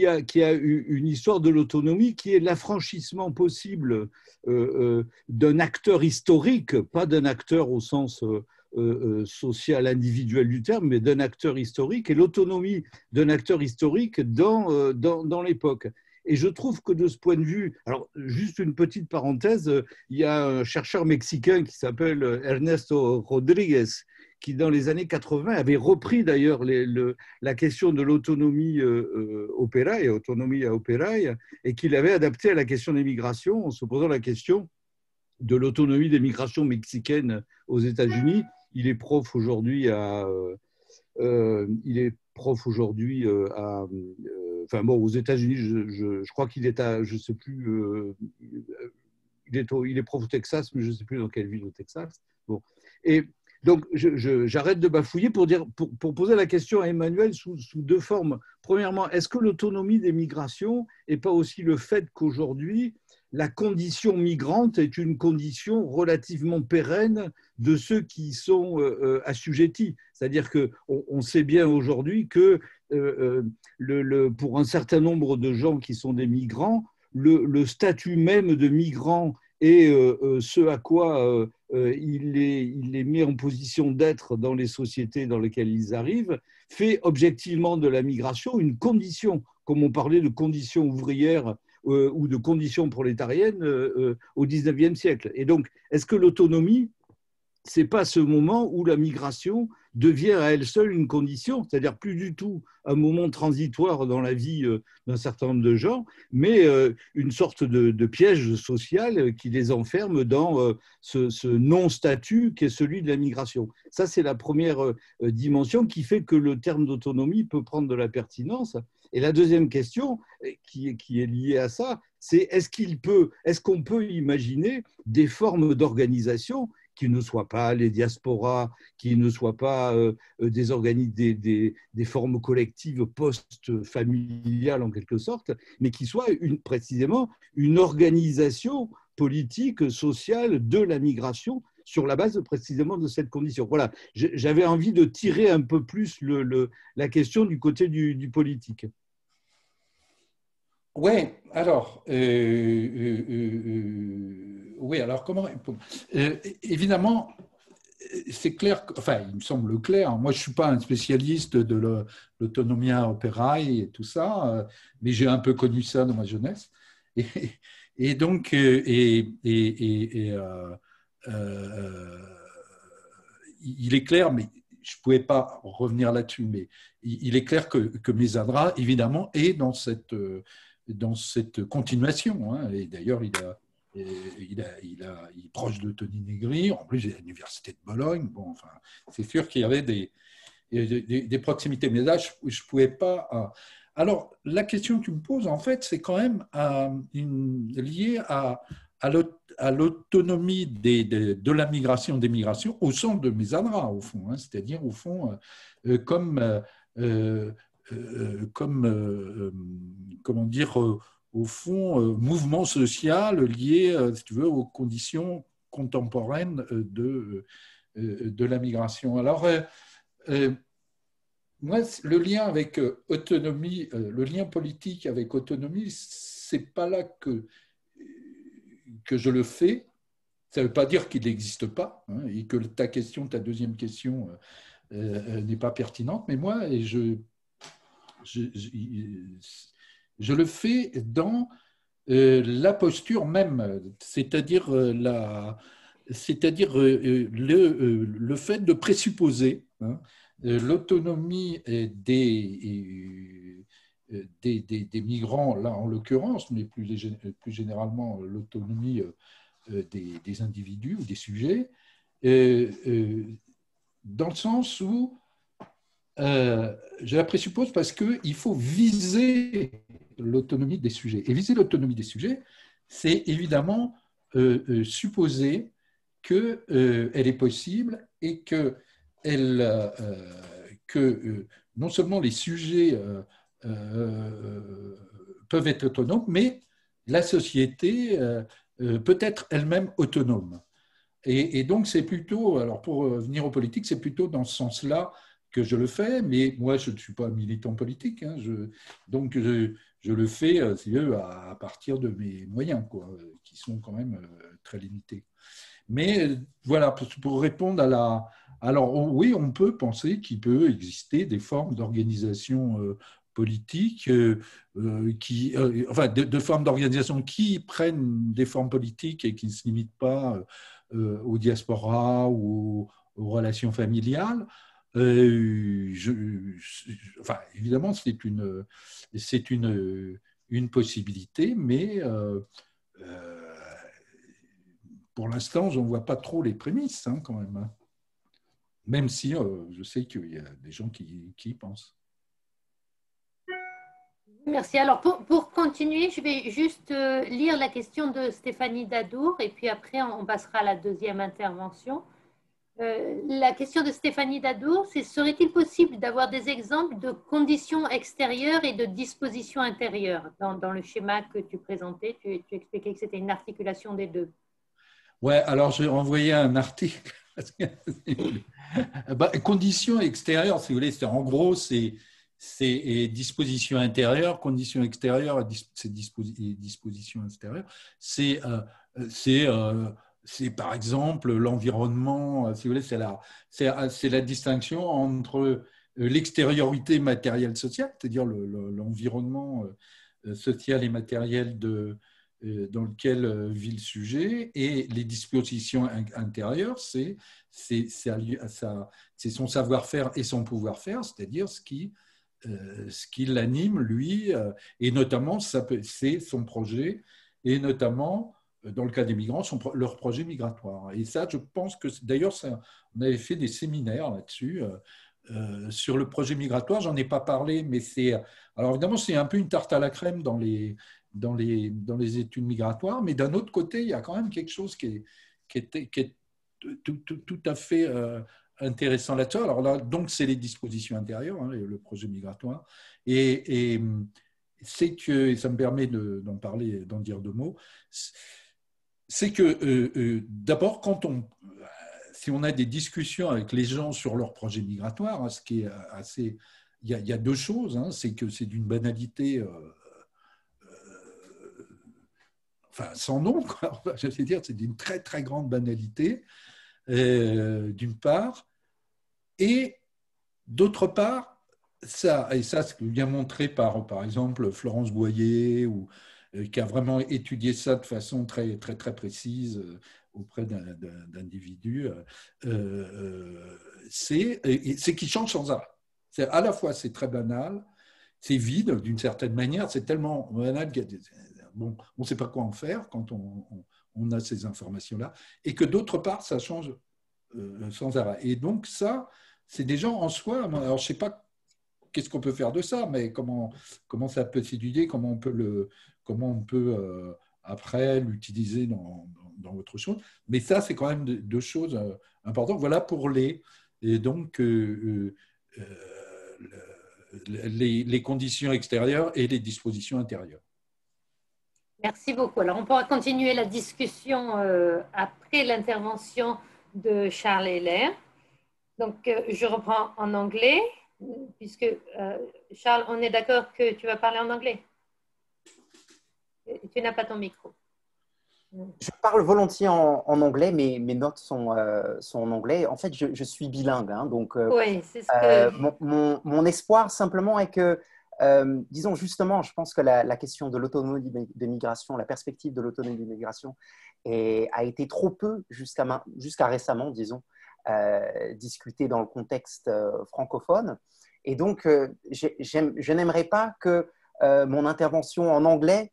a eu une histoire de l'autonomie qui est l'affranchissement possible d'un acteur historique, pas d'un acteur au sens social individuel du terme, mais d'un acteur historique, et l'autonomie d'un acteur historique dans l'époque. Et je trouve que de ce point de vue, alors juste une petite parenthèse, il y a un chercheur mexicain qui s'appelle Ernesto Rodriguez, qui dans les années 80 avait repris d'ailleurs la question de l'autonomie opéraille, autonomie à opéraille, et qu'il avait adapté à la question des migrations en se posant la question de l'autonomie des migrations mexicaines aux États-Unis. Il est prof aujourd'hui enfin bon, aux États-Unis, je crois qu'il est à, je sais plus, il est prof au Texas, mais je ne sais plus dans quelle ville au Texas. Bon. Et Donc, j'arrête de bafouiller pour poser la question à Emmanuel sous deux formes. Premièrement, est-ce que l'autonomie des migrations n'est pas aussi le fait qu'aujourd'hui, la condition migrante est une condition relativement pérenne de ceux qui sont assujettis? C'est-à-dire qu'on sait bien aujourd'hui que pour un certain nombre de gens qui sont des migrants, le statut même de migrant et ce à quoi il est mis en position d'être dans les sociétés dans lesquelles ils arrivent, fait objectivement de la migration une condition, comme on parlait de conditions ouvrières ou de conditions prolétariennes au XIXe siècle. Et donc, est-ce que l'autonomie, ce n'est pas ce moment où la migration devient à elle seule une condition, c'est-à-dire plus du tout un moment transitoire dans la vie d'un certain nombre de gens, mais une sorte de piège social qui les enferme dans ce non-statut qui est celui de la migration. Ça, c'est la première dimension qui fait que le terme d'autonomie peut prendre de la pertinence. Et la deuxième question, qui est liée à ça, c'est est-ce qu'on peut imaginer des formes d'organisation qui ne soient pas les diasporas, qui ne soient pas des formes collectives post-familiales en quelque sorte, mais qui soient précisément une organisation politique, sociale de la migration sur la base précisément de cette condition. Voilà, j'avais envie de tirer un peu plus la question du côté du politique. Oui, alors, comment évidemment, c'est clair, enfin, il me semble clair, moi je ne suis pas un spécialiste de l'autonomia operae et tout ça, mais j'ai un peu connu ça dans ma jeunesse. Et donc, il est clair, mais je ne pouvais pas revenir là-dessus, mais il est clair que Mesadra, évidemment, est dans cette continuation. Hein. Et d'ailleurs, il est proche de Tony Negri. En plus, il est à l'université de Bologne. Bon, enfin, c'est sûr qu'il y avait des proximités. Mais là, je ne pouvais pas. Alors, la question que tu me poses, en fait, c'est quand même liée à l'autonomie de la migration, des migrations au centre de Mesadra, au fond. Hein. C'est-à-dire, au fond, comment dire, au fond, mouvement social lié, si tu veux, aux conditions contemporaines de la migration. Alors, moi, le lien avec autonomie, le lien politique avec autonomie, c'est pas là que je le fais. Ça ne veut pas dire qu'il n'existe pas, hein, et que ta deuxième question n'est pas pertinente, mais moi, je le fais dans la posture même, c'est-à-dire le fait de présupposer, hein, l'autonomie des migrants, là en l'occurrence, mais plus généralement l'autonomie des individus ou des sujets, dans le sens où je la présuppose parce qu'il faut viser l'autonomie des sujets. Et viser l'autonomie des sujets, c'est évidemment supposer qu'elle est possible et que non seulement les sujets peuvent être autonomes, mais la société peut être elle-même autonome. Et donc, c'est plutôt, alors pour venir aux politiques, c'est plutôt dans ce sens-là que je le fais, mais moi, je ne suis pas militant politique, hein, donc je le fais à partir de mes moyens, quoi, qui sont quand même très limités. Mais voilà, pour répondre alors oui, on peut penser qu'il peut exister des formes d'organisation politique, enfin, de formes d'organisation qui prennent des formes politiques et qui ne se limitent pas aux diasporas ou aux relations familiales. Enfin, évidemment, c'est une possibilité, mais pour l'instant, je ne vois pas trop les prémices, hein, quand même. Hein. Même si je sais qu'il y a des gens qui y pensent. Merci. Alors, pour continuer, je vais juste lire la question de Stéphanie Dadour et puis après, on passera à la deuxième intervention. la question de Stéphanie Dadour, c'est serait-il possible d'avoir des exemples de conditions extérieures et de dispositions intérieures? Dans le schéma que tu présentais, tu expliquais que c'était une articulation des deux. Ouais, alors j'ai envoyé un article. Conditions extérieures, si vous voulez, en gros, c'est dispositions intérieures, conditions extérieures, c'est dispositions extérieures. C'est par exemple l'environnement, si vous voulez, c'est la distinction entre l'extériorité matérielle sociale, c'est-à-dire l'environnement social et matériel dans lequel vit le sujet, et les dispositions intérieures, c'est son savoir-faire et son pouvoir-faire, c'est-à-dire ce qui l'anime, lui, et notamment, c'est son projet, et notamment, dans le cas des migrants, leur projet migratoire. Et ça, je pense que, d'ailleurs, on avait fait des séminaires là-dessus, sur le projet migratoire. J'en ai pas parlé, mais alors évidemment, c'est un peu une tarte à la crème dans les études migratoires, mais d'un autre côté, il y a quand même quelque chose qui est tout à fait intéressant là-dessus. Alors là, donc, c'est les dispositions intérieures, hein, le projet migratoire, et c'est que, et ça me permet d'en parler, d'en dire deux mots, c'est que d'abord, si on a des discussions avec les gens sur leur projet migratoire, hein, ce qui est assez, il y a deux choses, hein, c'est que c'est d'une banalité enfin, sans nom, quoi. Je veux dire, c'est d'une très, très grande banalité, d'une part. Et d'autre part, et ça, c'est bien montré par exemple, Florence Boyer, qui a vraiment étudié ça de façon très, très, très précise auprès d'individus, c'est qu'il change sans arrêt. À la fois, c'est très banal, c'est vide d'une certaine manière, c'est tellement banal qu'il y a bon, on ne sait pas quoi en faire quand on a ces informations-là, et que d'autre part, ça change sans arrêt. Et donc ça, c'est des gens en soi, alors je ne sais pas qu'est-ce qu'on peut faire de ça, mais comment ça peut s'étudier, comment on peut après l'utiliser dans autre chose. Mais ça, c'est quand même deux choses importantes. Voilà pour les conditions extérieures et les dispositions intérieures. Merci beaucoup. Alors, on pourra continuer la discussion après l'intervention de Charles Heller. Donc, je reprends en anglais, puisque Charles, on est d'accord que tu vas parler en anglais. Tu n'as pas ton micro. Je parle volontiers en anglais, mes notes sont en anglais. En fait, je suis bilingue, hein, donc oui, c'est ce que... mon espoir simplement est que, disons justement, je pense que la question de l'autonomie de migration, la perspective de l'autonomie de migration a été trop peu jusqu'à récemment, disons, discutée dans le contexte francophone. Et donc, je n'aimerais pas que mon intervention en anglais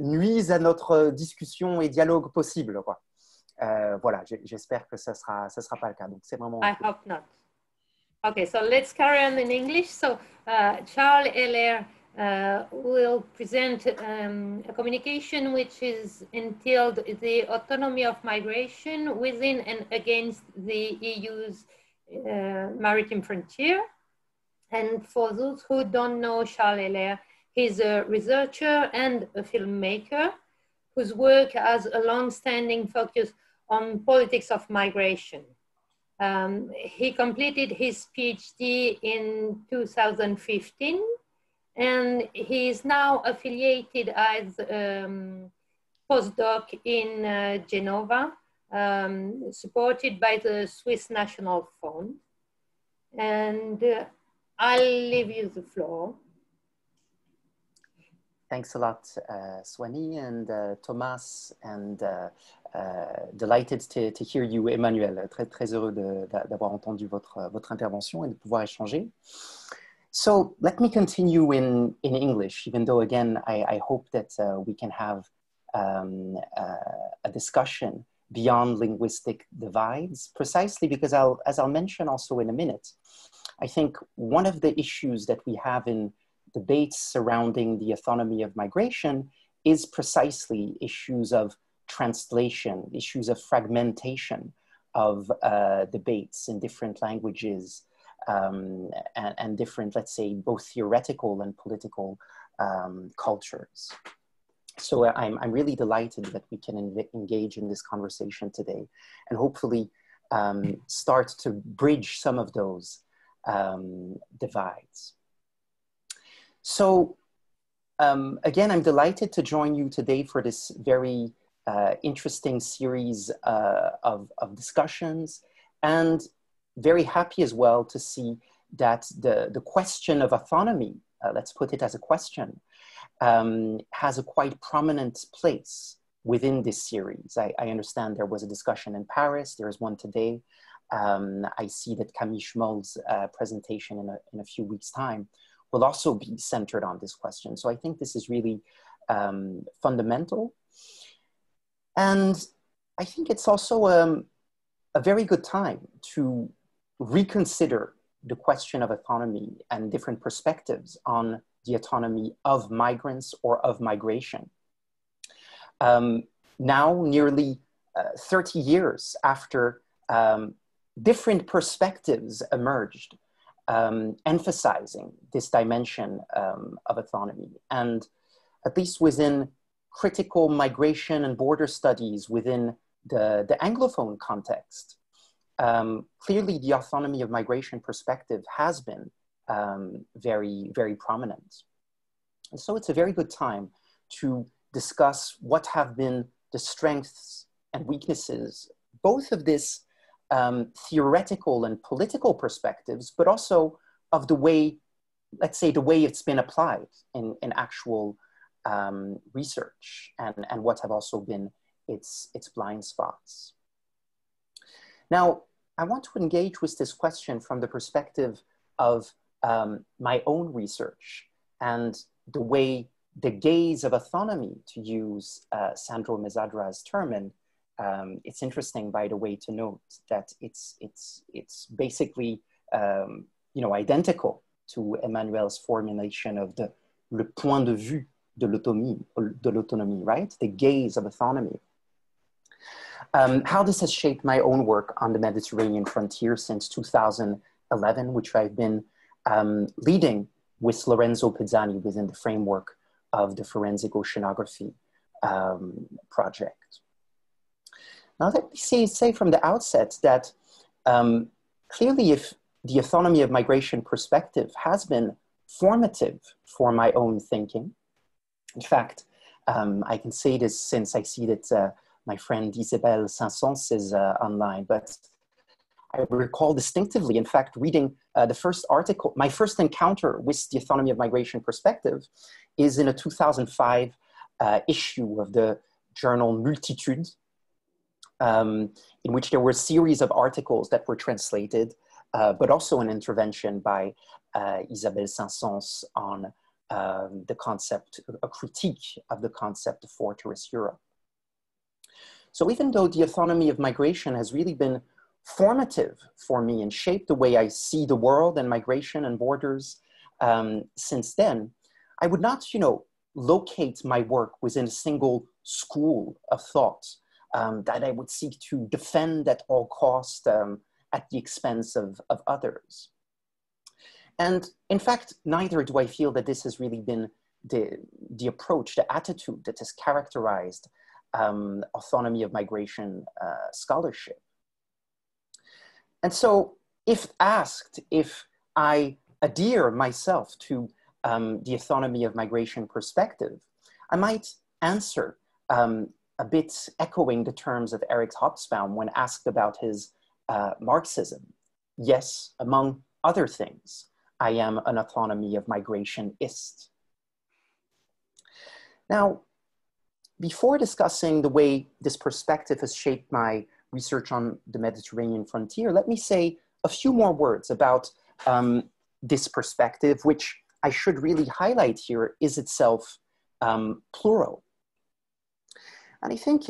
nuisent à notre discussion et dialogue possible, quoi. Voilà, j'espère que ça sera pas le cas. Donc c'est vraiment. I hope not. Okay, so let's carry on in English. So Charles Heller will present a communication which is entitled "The Autonomy of Migration Within and Against the EU's Maritime Frontier." And for those who don't know Charles Heller, he's a researcher and a filmmaker whose work has a long-standing focus on politics of migration. He completed his PhD in 2015, and he is now affiliated as postdoc in Genova, supported by the Swiss National Fund. And I'll leave you the floor. Thanks a lot, Swani and Thomas, and delighted to hear you, Emmanuel. Très, très heureux d'avoir entendu votre intervention et de pouvoir échanger. So let me continue in English, even though, again, I hope that we can have a discussion beyond linguistic divides, precisely because as I'll mention also in a minute, I think one of the issues that we have in debates surrounding the autonomy of migration is precisely issues of translation, issues of fragmentation, of debates in different languages and different, let's say, both theoretical and political cultures. So I'm really delighted that we can engage in this conversation today and hopefully start to bridge some of those divides. So again, I'm delighted to join you today for this very interesting series of discussions, and very happy as well to see that the question of autonomy, let's put it as a question, has a quite prominent place within this series. I understand there was a discussion in Paris, there is one today. I see that Camille Schmoll's presentation in a few weeks' time will also be centered on this question. So I think this is really fundamental. And I think it's also a very good time to reconsider the question of autonomy and different perspectives on the autonomy of migrants or of migration. Now, nearly 30 years after different perspectives emerged, emphasizing this dimension of autonomy. And at least within critical migration and border studies within the Anglophone context, clearly the autonomy of migration perspective has been very, very prominent. And so it's a very good time to discuss what have been the strengths and weaknesses, both of this theoretical and political perspectives, but also of the way, let's say, the way it's been applied in actual research, and what have also been its blind spots. Now, I want to engage with this question from the perspective of my own research and the way the gaze of autonomy, to use Sandro Mesadra's term, and it's interesting, by the way, to note that it's basically identical to Emmanuel's formulation of le point de vue de l'autonomie, right? The gaze of autonomy. How this has shaped my own work on the Mediterranean frontier since 2011, which I've been leading with Lorenzo Pizzani within the framework of the Forensic Oceanography project. Now, let me say from the outset that clearly, if the autonomy of migration perspective has been formative for my own thinking, in fact, I can say this since I see that my friend Isabelle Saint-Saëns is online, but I recall distinctively, in fact, reading the first article. My first encounter with the autonomy of migration perspective is in a 2005 issue of the journal Multitude, in which there were a series of articles that were translated, but also an intervention by Isabelle Saint-Saëns on the concept, a critique of the concept of Fortress Europe. So even though the autonomy of migration has really been formative for me and shaped the way I see the world and migration and borders since then, I would not, locate my work within a single school of thought that I would seek to defend at all costs at the expense of others. And in fact, neither do I feel that this has really been the approach, the attitude that has characterized autonomy of migration scholarship. And so if asked if I adhere myself to the autonomy of migration perspective, I might answer a bit echoing the terms of Eric Hobsbawm when asked about his Marxism. Yes, among other things, I am an autonomy of migration-ist. Now, before discussing the way this perspective has shaped my research on the Mediterranean frontier, let me say a few more words about this perspective, which I should really highlight here is itself plural. And I think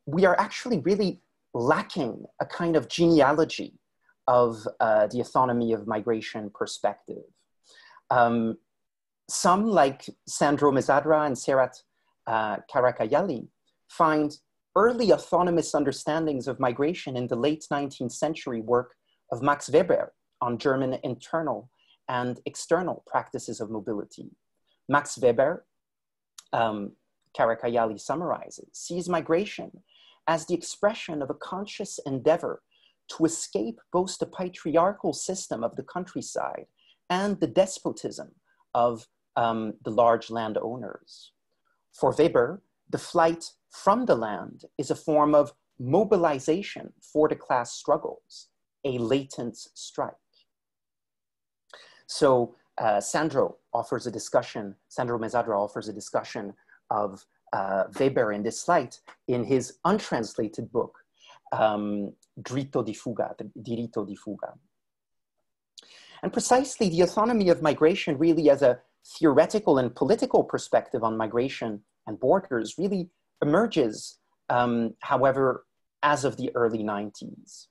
we are actually really lacking a kind of genealogy of the autonomy of migration perspective. Some, like Sandro Mesadra and Serhat Karakayali, find early autonomous understandings of migration in the late 19th century work of Max Weber on German internal and external practices of mobility. Max Weber, Karakayali summarizes, sees migration as the expression of a conscious endeavor to escape both the patriarchal system of the countryside and the despotism of the large landowners. For Weber, the flight from the land is a form of mobilization for the class struggles, a latent strike. So Sandro Mezzadra offers a discussion of Weber in this light in his untranslated book, Diritto di Fuga. And precisely the autonomy of migration really as a theoretical and political perspective on migration and borders really emerges, however, as of the early 90s.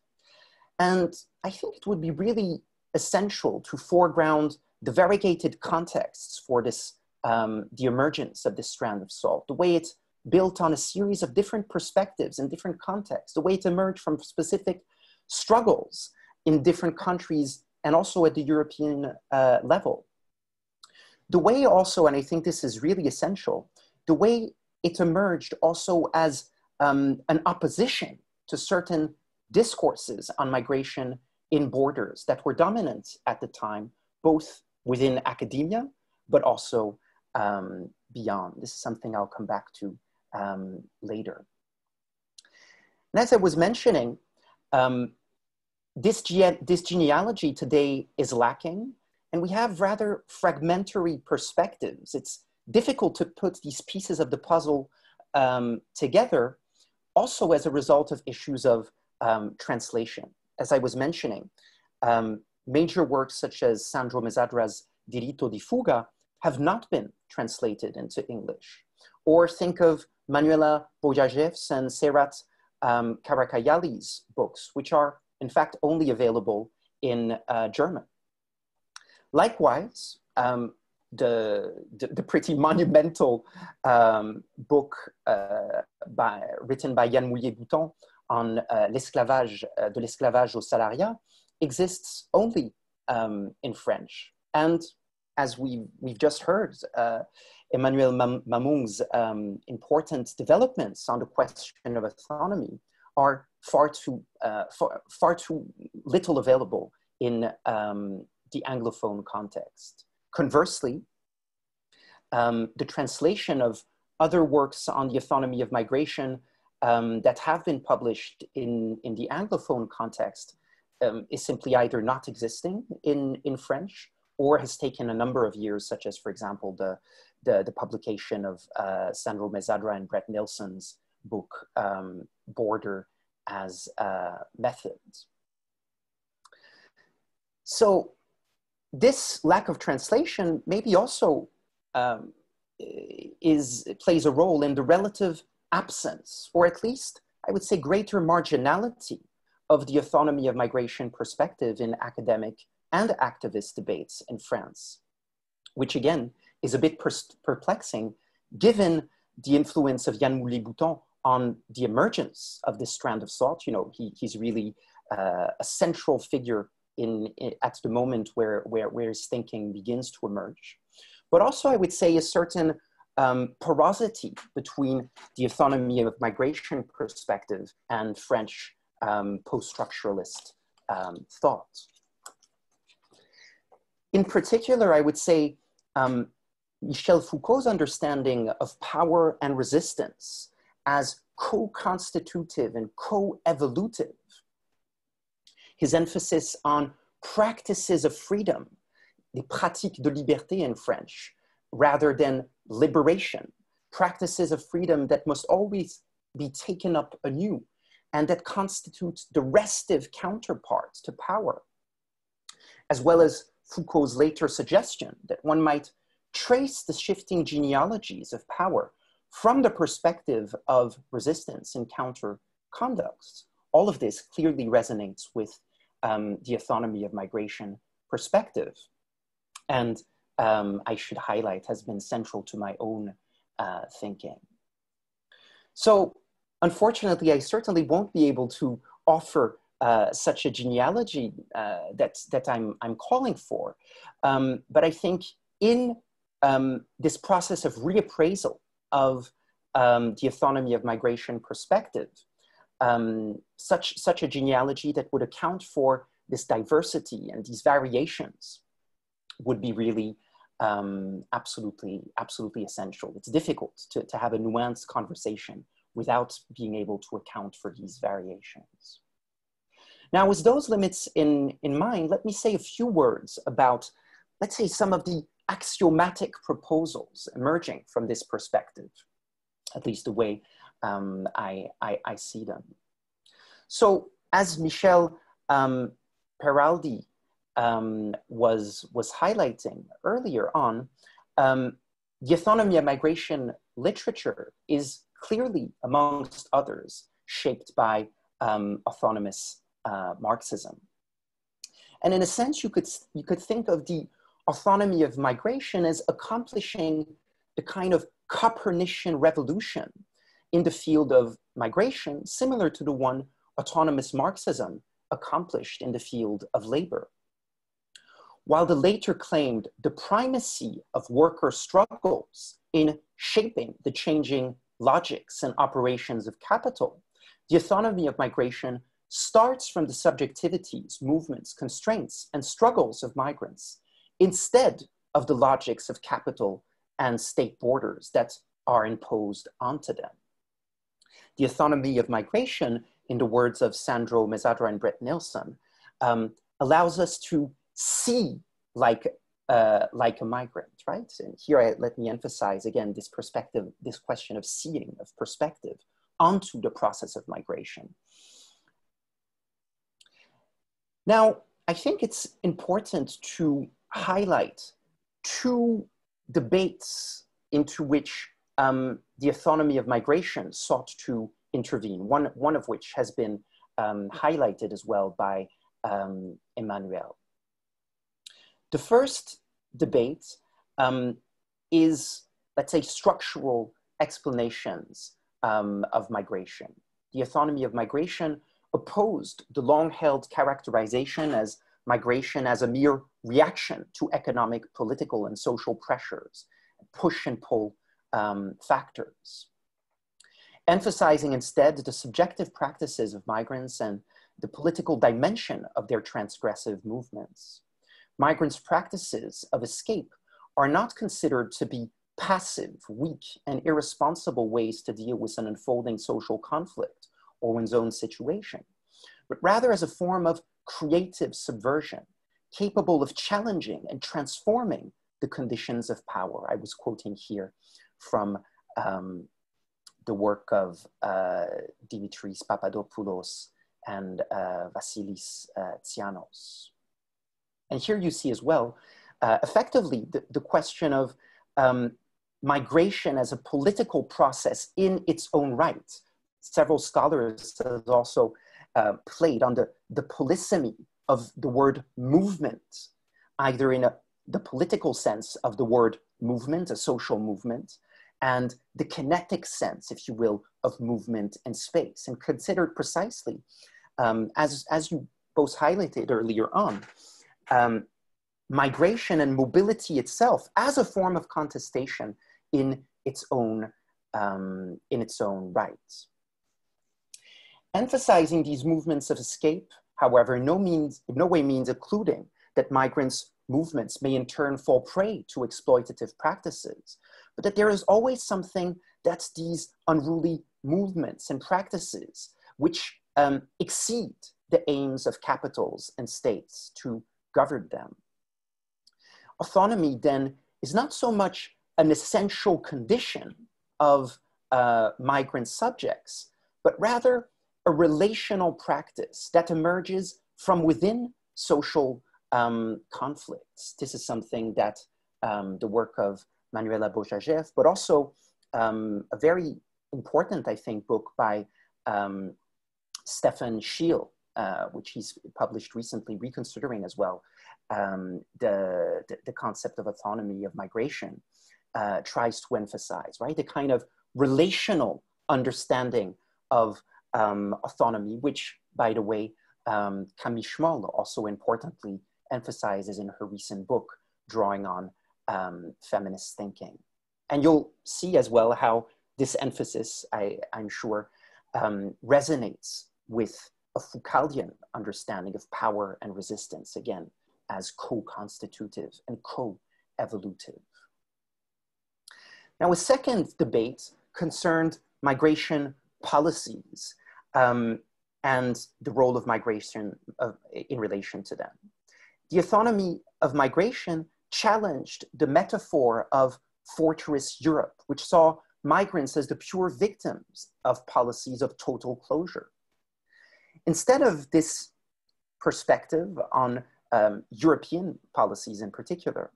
And I think it would be really essential to foreground the variegated contexts for this, the emergence of this strand of thought, the way it's built on a series of different perspectives and different contexts, the way it emerged from specific struggles in different countries and also at the European level. The way also, and I think this is really essential, the way it emerged also as an opposition to certain discourses on migration in borders that were dominant at the time, both within academia, but also beyond. This is something I'll come back to later. And as I was mentioning, this genealogy today is lacking, and we have rather fragmentary perspectives. It's difficult to put these pieces of the puzzle together, also as a result of issues of translation. As I was mentioning, major works such as Sandro Mezzadra's Diritto di Fuga have not been translated into English. Or think of Manuela Bojajev's and Serat Karakayali's books, which are in fact only available in German. Likewise, the pretty monumental book written by Yann Moulier-Bouton on l'esclavage, de l'esclavage au salariat exists only in French. And as we've just heard, Emmanuel Mamung's important developments on the question of autonomy are far too little available in the Anglophone context. Conversely, the translation of other works on the autonomy of migration that have been published in the Anglophone context is simply either not existing in French or has taken a number of years, such as, for example, the publication of Sandro Mezzadra and Brett Nilsson's book, Border as Methods. So this lack of translation maybe also plays a role in the relative absence, or at least I would say greater marginality of the autonomy of migration perspective in academic and activist debates in France, which again is a bit perplexing given the influence of Yann Moulier-Bouton on the emergence of this strand of thought. You know, he's really a central figure at the moment where his thinking begins to emerge. But also I would say a certain porosity between the autonomy of migration perspective and French post-structuralist thought. In particular, I would say Michel Foucault's understanding of power and resistance as co-constitutive and co-evolutive, his emphasis on practices of freedom, les pratiques de liberté in French, rather than liberation, practices of freedom that must always be taken up anew and that constitute the restive counterpart to power, as well as Foucault's later suggestion that one might trace the shifting genealogies of power from the perspective of resistance and counter conducts. All of this clearly resonates with the autonomy of migration perspective. And I should highlight has been central to my own thinking. So unfortunately, I certainly won't be able to offer such a genealogy that I'm calling for. But I think in this process of reappraisal of the autonomy of migration perspective, such a genealogy that would account for this diversity and these variations would be really absolutely essential. It's difficult to have a nuanced conversation without being able to account for these variations. Now, with those limits in mind, let me say a few words about, let's say, some of the axiomatic proposals emerging from this perspective, at least the way I see them. So, as Michel Peraldi was highlighting earlier on, the autonomy of migration literature is clearly, amongst others, shaped by autonomous Marxism. And in a sense, you could think of the autonomy of migration as accomplishing the kind of Copernican revolution in the field of migration, similar to the one autonomous Marxism accomplished in the field of labor. While the later claimed the primacy of worker struggles in shaping the changing logics and operations of capital, the autonomy of migration starts from the subjectivities, movements, constraints, and struggles of migrants, instead of the logics of capital and state borders that are imposed onto them. The autonomy of migration, in the words of Sandro Mezzadra and Brett Nilsson, allows us to see like a migrant, right? And here let me emphasize again this perspective, this question of seeing, of perspective onto the process of migration. Now, I think it's important to highlight two debates into which the autonomy of migration sought to intervene, one of which has been highlighted as well by Emmanuel. The first debate is, let's say, structural explanations of migration. The autonomy of migration opposed the long-held characterization as migration as a mere reaction to economic, political, and social pressures, push and pull factors, emphasizing instead the subjective practices of migrants and the political dimension of their transgressive movements. Migrants' practices of escape are not considered to be passive, weak, and irresponsible ways to deal with an unfolding social conflict or one's own situation, but rather as a form of creative subversion, capable of challenging and transforming the conditions of power. I was quoting here from the work of Dimitris Papadopoulos and Vasilis Tsianos. And here you see as well, effectively, the question of migration as a political process in its own right. Several scholars have also played on the polysemy of the word movement, either in the political sense of the word movement, a social movement, and the kinetic sense, if you will, of movement and space, and considered precisely, as you both highlighted earlier on, migration and mobility itself as a form of contestation in its own right. Emphasizing these movements of escape, however, in no way means occluding that migrants' movements may in turn fall prey to exploitative practices, but that there is always something that these unruly movements and practices which exceed the aims of capitals and states to govern them. Autonomy then is not so much an essential condition of migrant subjects, but rather a relational practice that emerges from within social conflicts. This is something that the work of Manuela Bojajev, but also a very important, I think, book by Stefan Schiel, which he's published recently, reconsidering as well the concept of autonomy of migration, tries to emphasize, right? The kind of relational understanding of autonomy, which, by the way, Camille Schmoll also importantly emphasizes in her recent book, Drawing on Feminist Thinking. And you'll see as well how this emphasis, I'm sure, resonates with a Foucauldian understanding of power and resistance, again, as co-constitutive and co-evolutive. Now, a second debate concerned migration policies and the role of migration in relation to them. The autonomy of migration challenged the metaphor of fortress Europe, which saw migrants as the pure victims of policies of total closure. Instead of this perspective on European policies in particular,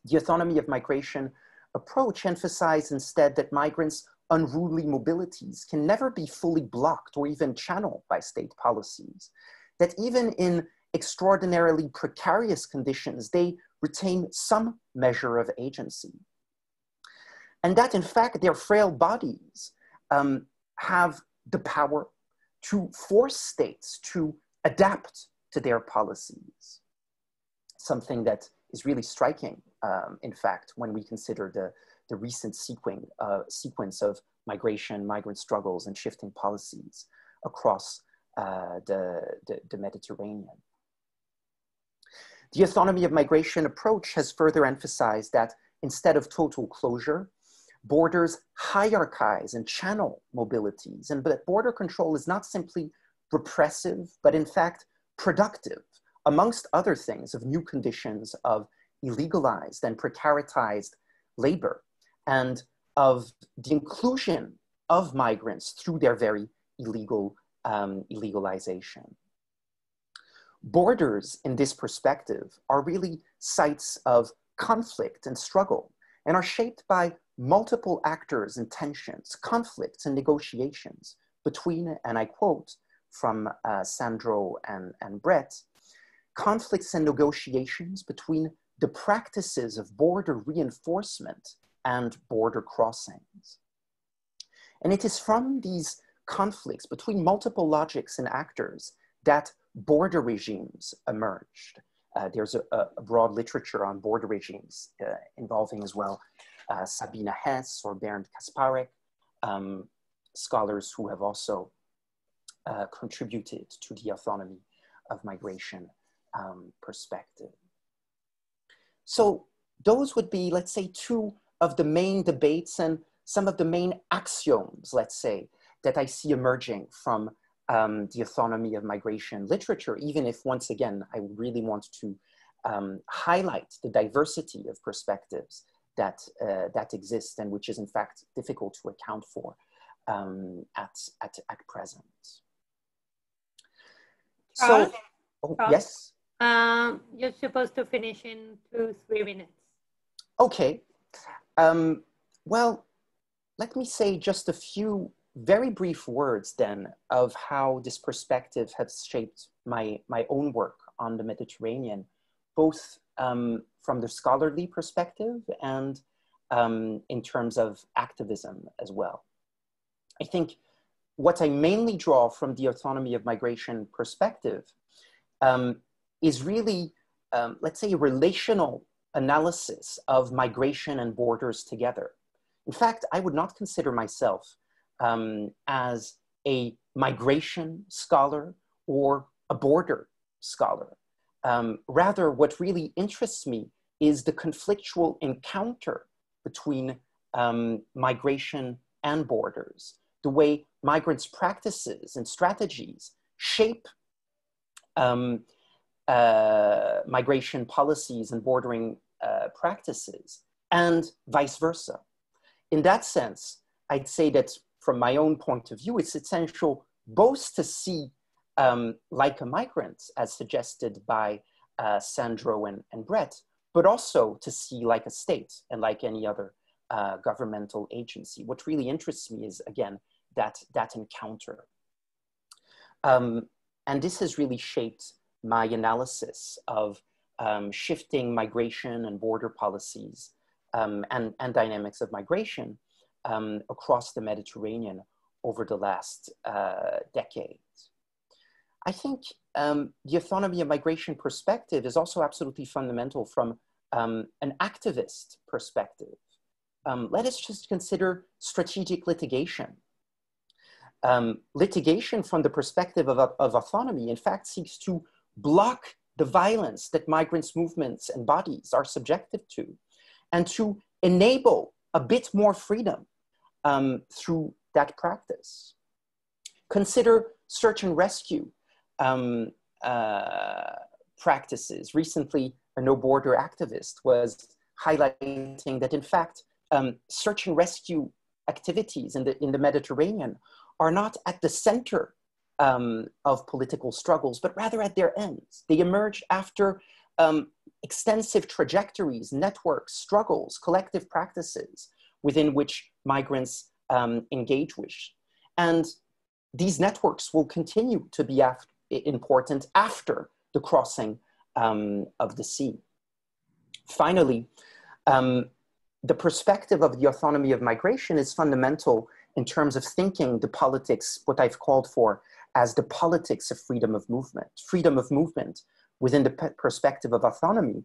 the autonomy of migration approach emphasized instead that migrants' unruly mobilities can never be fully blocked or even channeled by state policies, that even in extraordinarily precarious conditions, they retain some measure of agency. And that in fact, their frail bodies have the power to force states to adapt to their policies. Something that is really striking, in fact, when we consider the recent sequence of migration, migrant struggles, and shifting policies across the Mediterranean. The autonomy of migration approach has further emphasized that instead of total closure, borders hierarchize and channel mobilities, and that border control is not simply repressive, but in fact productive, amongst other things, of new conditions of illegalized and precaritized labor, and of the inclusion of migrants through their very illegal illegalization. Borders, in this perspective, are really sites of conflict and struggle, and are shaped by multiple actors and tensions, conflicts and negotiations between, and I quote from Sandro and Brett, conflicts and negotiations between the practices of border reinforcement and border crossings. And it is from these conflicts between multiple logics and actors that border regimes emerged. There's a broad literature on border regimes involving as well Sabina Hess or Bernd Kasparek, scholars who have also contributed to the autonomy of migration perspective. So those would be, let's say, two of the main debates and some of the main axioms, let's say, that I see emerging from the autonomy of migration literature, even if, once again, I really want to highlight the diversity of perspectives that exist and which is in fact difficult to account for at present. So, yes? You're supposed to finish in 2-3 minutes. Okay. Well, let me say just a few very brief words then of how this perspective has shaped my own work on the Mediterranean, both from the scholarly perspective and in terms of activism as well. I think what I mainly draw from the autonomy of migration perspective is really, let's say, a relational analysis of migration and borders together. In fact, I would not consider myself as a migration scholar or a border scholar. Rather, what really interests me is the conflictual encounter between migration and borders, the way migrants' practices and strategies shape migration policies and bordering practices, and vice versa. In that sense, I'd say that from my own point of view, it's essential both to see like a migrant, as suggested by Sandro and Brett, but also to see like a state and like any other governmental agency. What really interests me is, again, that encounter. And this has really shaped my analysis of shifting migration and border policies and dynamics of migration across the Mediterranean over the last decade. I think the autonomy of migration perspective is also absolutely fundamental from an activist perspective. Let us just consider strategic litigation. Litigation from the perspective of autonomy, in fact, seeks to block the violence that migrants' movements and bodies are subjected to, and to enable a bit more freedom through that practice. Consider search and rescue practices. Recently, a No Border activist was highlighting that, in fact, search and rescue activities in the Mediterranean are not at the center of political struggles, but rather at their ends. They emerge after extensive trajectories, networks, struggles, collective practices within which migrants engage with. And these networks will continue to be important after the crossing of the sea. Finally, the perspective of the autonomy of migration is fundamental in terms of thinking the politics, what I've called for as the politics of freedom of movement. Freedom of movement within the perspective of autonomy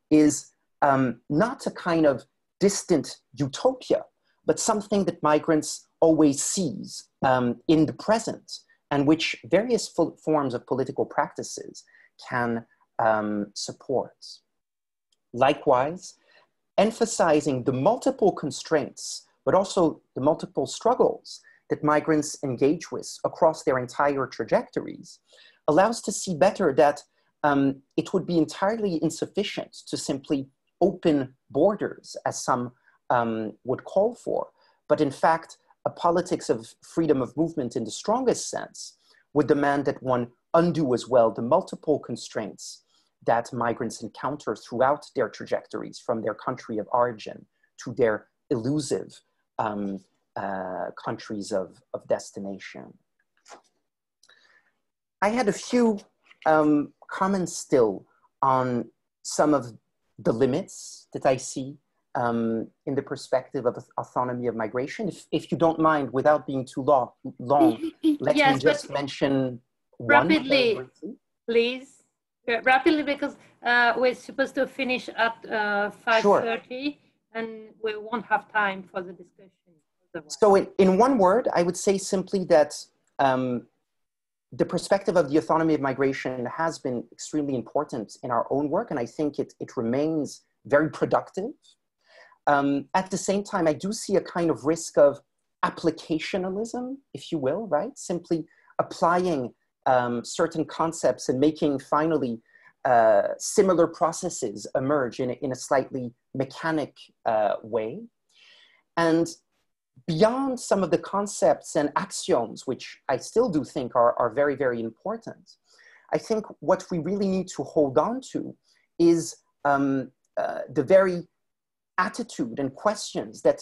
is not a kind of distant utopia, but something that migrants always seize in the present, and which various forms of political practices can support. Likewise, emphasizing the multiple constraints, but also the multiple struggles that migrants engage with across their entire trajectories, allows to see better that it would be entirely insufficient to simply open borders, as some would call for, but in fact, a politics of freedom of movement in the strongest sense would demand that one undo as well the multiple constraints that migrants encounter throughout their trajectories from their country of origin to their elusive countries of destination. I had a few comments still on some of the limits that I see in the perspective of autonomy of migration. If you don't mind, without being too long, let me just mention rapidly, please. Rapidly, because we're supposed to finish at 5:30, sure, and we won't have time for the discussion. Otherwise. So in one word, I would say simply that the perspective of the autonomy of migration has been extremely important in our own work, and I think it remains very productive. At the same time, I do see a kind of risk of applicationalism, if you will, right? Simply applying certain concepts and making finally similar processes emerge in a slightly mechanic way. And beyond some of the concepts and axioms, which I still do think are very, very important, I think what we really need to hold on to is the very attitude and questions that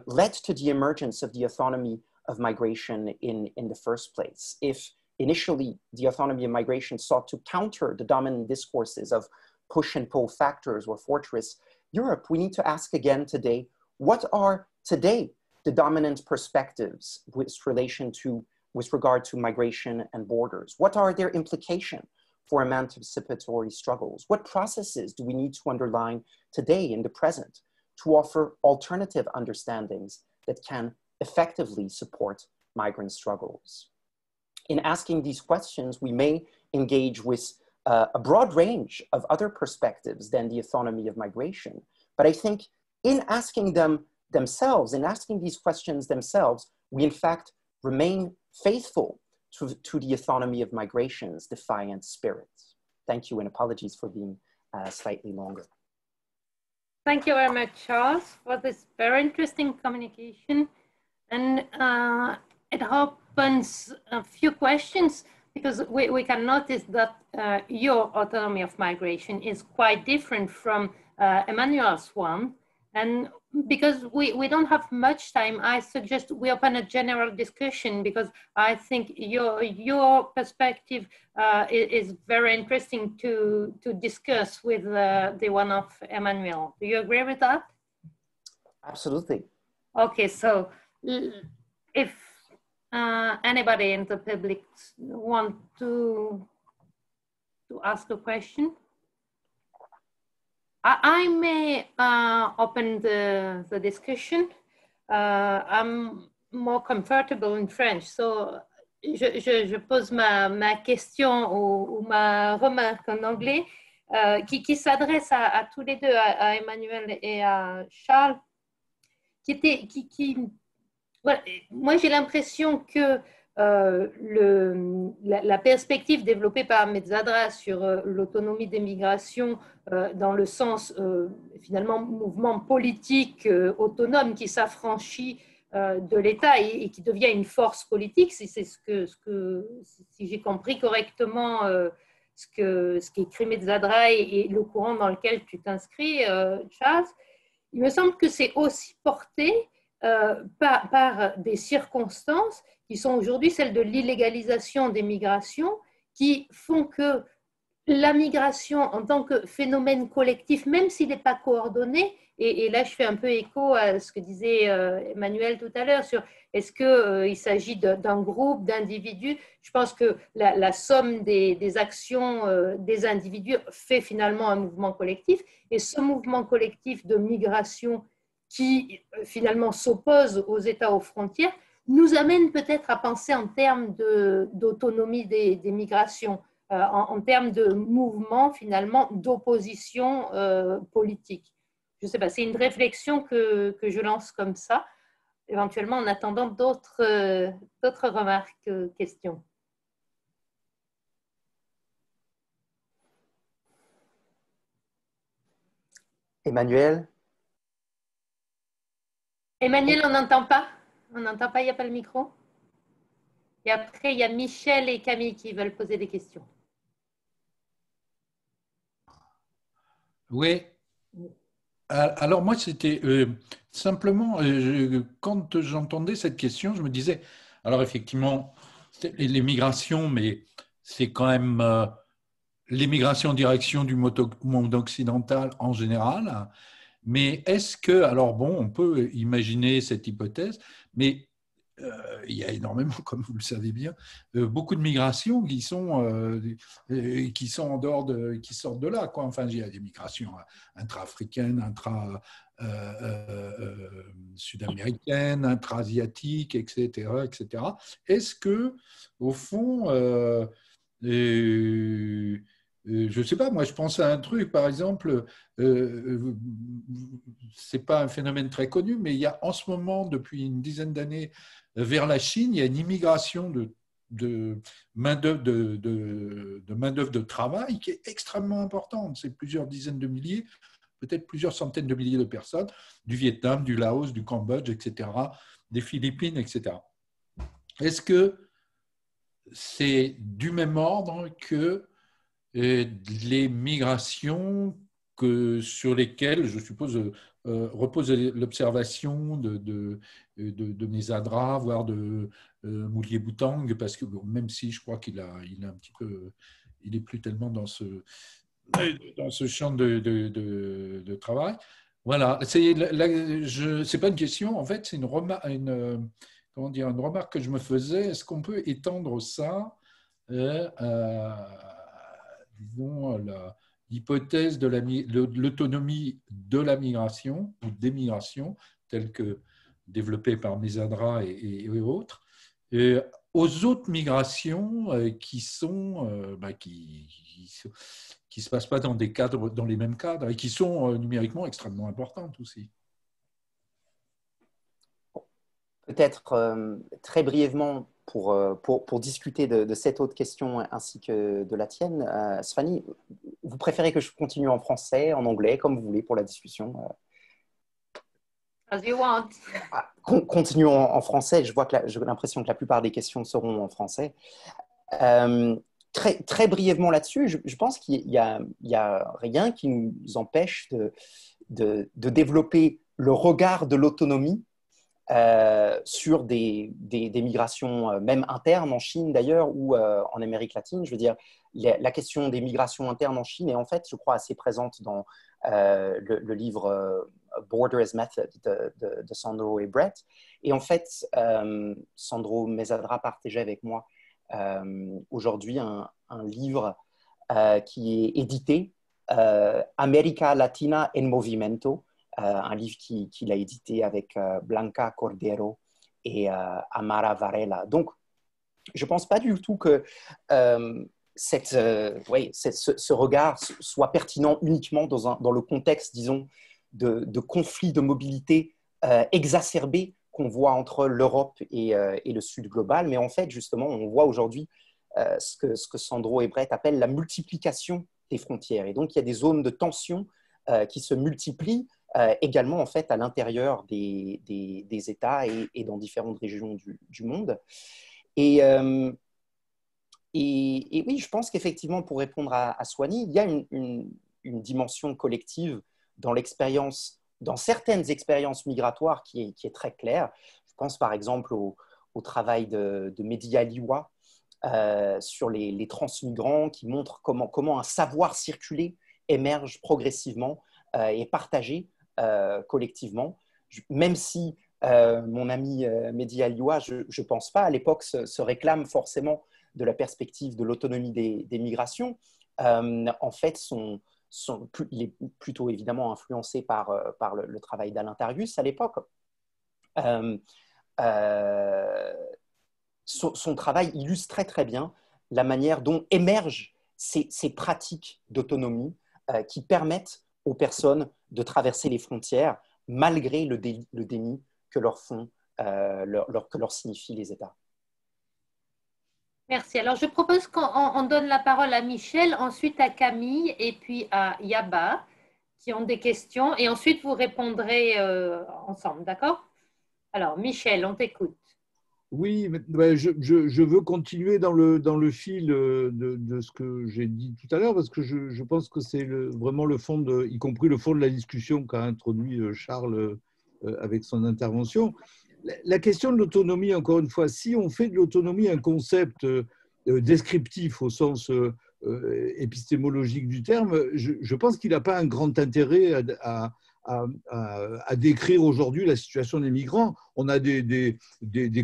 led to the emergence of the autonomy of migration in the first place. If initially the autonomy of migration sought to counter the dominant discourses of push and pull factors or fortress Europe, we need to ask again today, what are today the dominant perspectives with regard to migration and borders? What are their implications for emancipatory struggles? What processes do we need to underline today in the present to offer alternative understandings that can effectively support migrant struggles? In asking these questions, we may engage with a broad range of other perspectives than the autonomy of migration. But I think in asking them themselves, in asking these questions themselves, we in fact remain faithful to the autonomy of migration's defiant spirit. Thank you, and apologies for being slightly longer. Thank you very much, Charles, for this very interesting communication. And it opens a few questions, because we can notice that your autonomy of migration is quite different from Emmanuel's one. And because we don't have much time, I suggest we open a general discussion, because I think your perspective is very interesting to discuss with the one of Emmanuel. Do you agree with that? Absolutely. Okay, so if anybody in the public want to ask a question? I may open the discussion. I'm more comfortable in French, so je pose ma question ou ma remarque en anglais qui s'adresse à tous les deux, à Emmanuel et à Charles, voilà, moi j'ai l'impression que la perspective développée par Mezzadra sur l'autonomie des migrations dans le sens finalement mouvement politique autonome qui s'affranchit de l'État et qui devient une force politique, si c'est si j'ai compris correctement ce qu'écrit Mezzadra et le courant dans lequel tu t'inscris, Charles, il me semble que c'est aussi porté par des circonstances qui sont aujourd'hui celles de l'illégalisation des migrations, qui font que la migration en tant que phénomène collectif, même s'il n'est pas coordonné, et là je fais un peu écho à ce que disait Emmanuel tout à l'heure sur est-ce qu'il s'agit d'un groupe, d'individus, je pense que la somme des actions des individus fait finalement un mouvement collectif, et ce mouvement collectif de migration qui finalement s'oppose aux États aux frontières, nous amène peut-être à penser en termes d'autonomie des migrations, en termes de mouvement finalement d'opposition politique. Je ne sais pas, c'est une réflexion que je lance comme ça, éventuellement en attendant d'autres remarques, questions. Emmanuel? Emmanuel, on n'entend pas? On n'entend pas, il n'y a pas le micro? Et après, il y a Michel et Camille qui veulent poser des questions. Oui. Alors moi, c'était simplement, quand j'entendais cette question, je me disais, alors effectivement, les migrations, mais c'est quand même l'émigration en direction du monde occidental en général. Mais est-ce que, alors bon, on peut imaginer cette hypothèse, mais il y a énormément, comme vous le savez bien, beaucoup de migrations qui sont en dehors qui sortent de là, quoi. Enfin, il y a des migrations intra-africaines, intra-sud-américaines, intra-asiatiques, etc., etc. Est-ce que, au fond, je ne sais pas, moi je pense à un truc, par exemple, c'est pas un phénomène très connu, mais il y a en ce moment, depuis une dizaine d'années, vers la Chine, il y a une immigration de main-d'œuvre de travail qui est extrêmement importante. C'est plusieurs dizaines de milliers, peut-être plusieurs centaines de milliers de personnes, du Vietnam, du Laos, du Cambodge, etc., des Philippines, etc. Est-ce que c'est du même ordre que les migrations sur lesquelles, je suppose, repose l'observation de Mezzadra, voire de Moulier-Boutang, parce que bon, même si je crois qu'il a un petit peu, il n'est plus tellement dans ce champ de travail. Voilà, c'est pas une question, en fait, c'est une remarque que je me faisais. Est-ce qu'on peut étendre ça disons, l'hypothèse de l'autonomie de la migration ou des migrations, telle que développée par Mezzadra et autres, aux autres migrations qui se passent pas dans les mêmes cadres et qui sont numériquement extrêmement importantes aussi. Peut-être très brièvement, pour discuter de cette autre question ainsi que de la tienne, Stéphanie, vous préférez que je continue en français, en anglais, comme vous voulez pour la discussion? As you want. Continuons en français. Je vois que j'ai l'impression que la plupart des questions seront en français. Très brièvement là-dessus, je pense qu'il n'y a rien qui nous empêche de développer le regard de l'autonomie sur des migrations même internes en Chine d'ailleurs ou en Amérique latine. Je veux dire, la question des migrations internes en Chine est en fait, je crois, assez présente dans le livre Borders Method de Sandro et Brett. Et en fait, Sandro Mesadra partageait avec moi aujourd'hui un livre qui est édité, América Latina en Movimento, un livre qu'il a édité avec Blanca Cordero et Amara Varela. Donc, je ne pense pas du tout que ce regard soit pertinent uniquement dans le contexte, disons, de conflits de mobilité exacerbés qu'on voit entre l'Europe et le Sud global. Mais en fait, justement, on voit aujourd'hui ce que Sandro et Brett appellent la multiplication des frontières. Et donc, il y a des zones de tension qui se multiplient également, en fait, à l'intérieur des États et dans différentes régions du monde. Et oui, je pense qu'effectivement, pour répondre à Swanee, il y a une dimension collective dans certaines expériences migratoires qui est très claire. Je pense par exemple au travail de Mehdi Aliwa sur les transmigrants qui montrent comment un savoir circulé émerge progressivement et est partagé collectivement, même si mon ami Mehdi Aliwa, je ne pense pas, à l'époque, se réclame forcément de la perspective de l'autonomie des migrations. En fait, il est plutôt évidemment influencé par le travail d'Alain Tarius à l'époque. Son travail illustre très très bien la manière dont émergent ces pratiques d'autonomie qui permettent aux personnes de traverser les frontières malgré le déni que leur signifient les États. Merci. Alors, je propose qu'on donne la parole à Michel, ensuite à Camille et puis à Yaba qui ont des questions et ensuite vous répondrez ensemble, d'accord? Alors, Michel, on t'écoute. Oui, je veux continuer dans le fil de ce que j'ai dit tout à l'heure parce que je pense que c'est vraiment le fond, y compris le fond de la discussion qu'a introduit Charles avec son intervention. La question de l'autonomie, encore une fois, si on fait de l'autonomie un concept descriptif au sens épistémologique du terme, je pense qu'il n'a pas un grand intérêt à décrire aujourd'hui la situation des migrants. On a des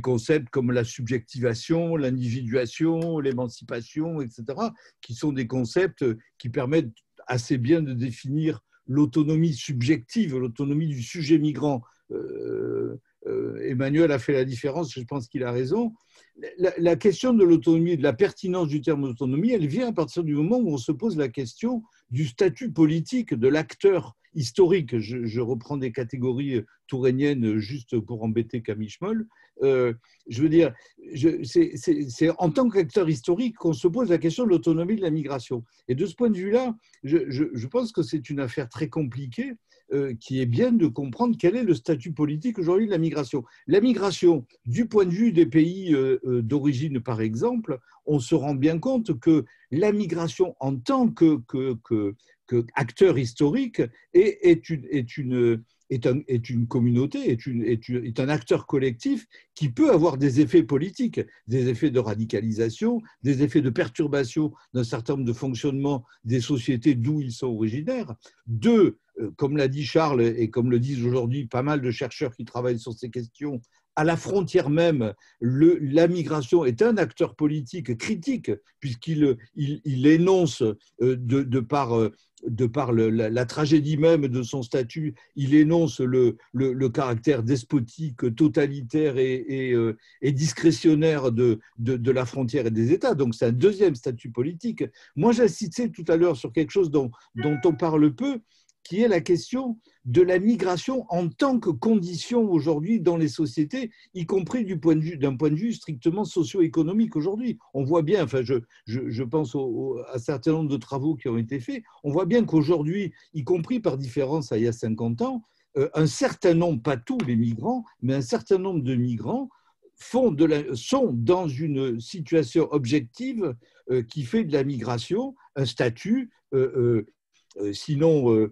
concepts comme la subjectivation, l'individuation, l'émancipation, etc., qui sont des concepts qui permettent assez bien de définir l'autonomie subjective, l'autonomie du sujet migrant. Emmanuel a fait la différence, je pense qu'il a raison. La question de l'autonomie et de la pertinence du terme autonomie, elle vient à partir du moment où on se pose la question du statut politique de l'acteur historique. Je reprends des catégories tourainiennes juste pour embêter Camille Schmoll. Je veux dire, c'est en tant qu'acteur historique qu'on se pose la question de l'autonomie de la migration. Et de ce point de vue-là, je pense que c'est une affaire très compliquée qui est bien de comprendre quel est le statut politique aujourd'hui de la migration. La migration, du point de vue des pays d'origine, par exemple, on se rend bien compte que la migration en tant qu'acteur historique est une communauté, est un acteur collectif qui peut avoir des effets politiques, des effets de radicalisation, des effets de perturbation d'un certain nombre de fonctionnements des sociétés d'où ils sont originaires. Deux, comme l'a dit Charles et comme le disent aujourd'hui pas mal de chercheurs qui travaillent sur ces questions, à la frontière même, la migration est un acteur politique critique puisqu'il énonce de par la tragédie même de son statut, il énonce le caractère despotique, totalitaire et discrétionnaire de la frontière et des États. Donc c'est un deuxième statut politique. Moi, j'insistais tout à l'heure sur quelque chose dont on parle peu, qui est la question de la migration en tant que condition aujourd'hui dans les sociétés, y compris d'un point de vue strictement socio-économique aujourd'hui. On voit bien, enfin je pense à un certain nombre de travaux qui ont été faits, on voit bien qu'aujourd'hui, y compris par différence à il y a 50 ans, un certain nombre, pas tous les migrants, mais un certain nombre de migrants sont dans une situation objective qui fait de la migration un statut, sinon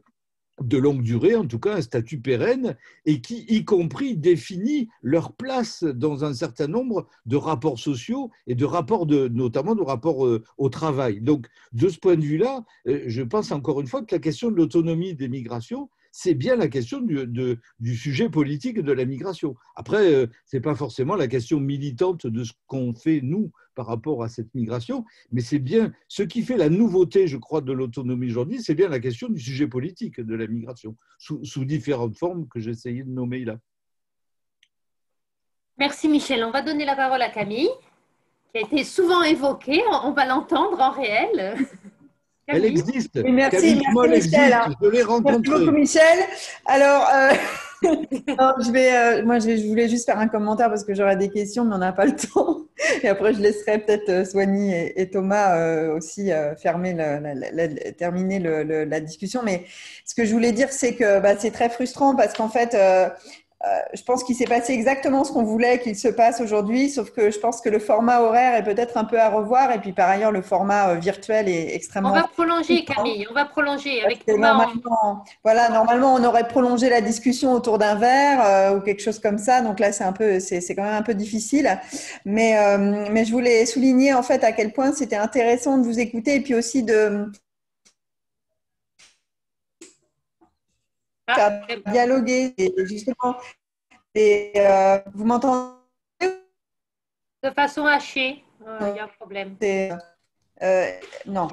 de longue durée, en tout cas un statut pérenne, et qui, y compris, définit leur place dans un certain nombre de rapports sociaux et de rapports notamment de rapports au travail. Donc, de ce point de vue-là, je pense encore une fois que la question de l'autonomie des migrations, c'est bien la question du sujet politique et de la migration. Après, ce n'est pas forcément la question militante de ce qu'on fait, nous, par rapport à cette migration, mais c'est bien ce qui fait la nouveauté, je crois, de l'autonomie aujourd'hui, c'est bien la question du sujet politique de la migration, sous différentes formes que j'ai essayé de nommer là. Merci Michel. On va donner la parole à Camille, qui a été souvent évoquée. On va l'entendre en réel. Elle existe. Oui, merci, Camille merci Moll Michel. existe. Je l'ai rencontrée. Merci beaucoup Michel. Alors, non, je voulais juste faire un commentaire parce que j'aurai des questions, mais on n'a pas le temps. Et après, je laisserai peut-être Soigny et Thomas aussi terminer la discussion. Mais ce que je voulais dire, c'est que c'est très frustrant parce qu'en fait, je pense qu'il s'est passé exactement ce qu'on voulait qu'il se passe aujourd'hui, sauf que je pense que le format horaire est peut-être un peu à revoir. Et puis, par ailleurs, le format virtuel est extrêmement… On va prolonger, Camille. On va prolonger avec Thomas. Normalement, on aurait prolongé la discussion autour d'un verre ou quelque chose comme ça. Donc là, c'est quand même un peu difficile. Mais je voulais souligner en fait à quel point c'était intéressant de vous écouter et puis aussi de dialoguer. Et justement, vous m'entendez? De façon hachée, il y a un problème. Non.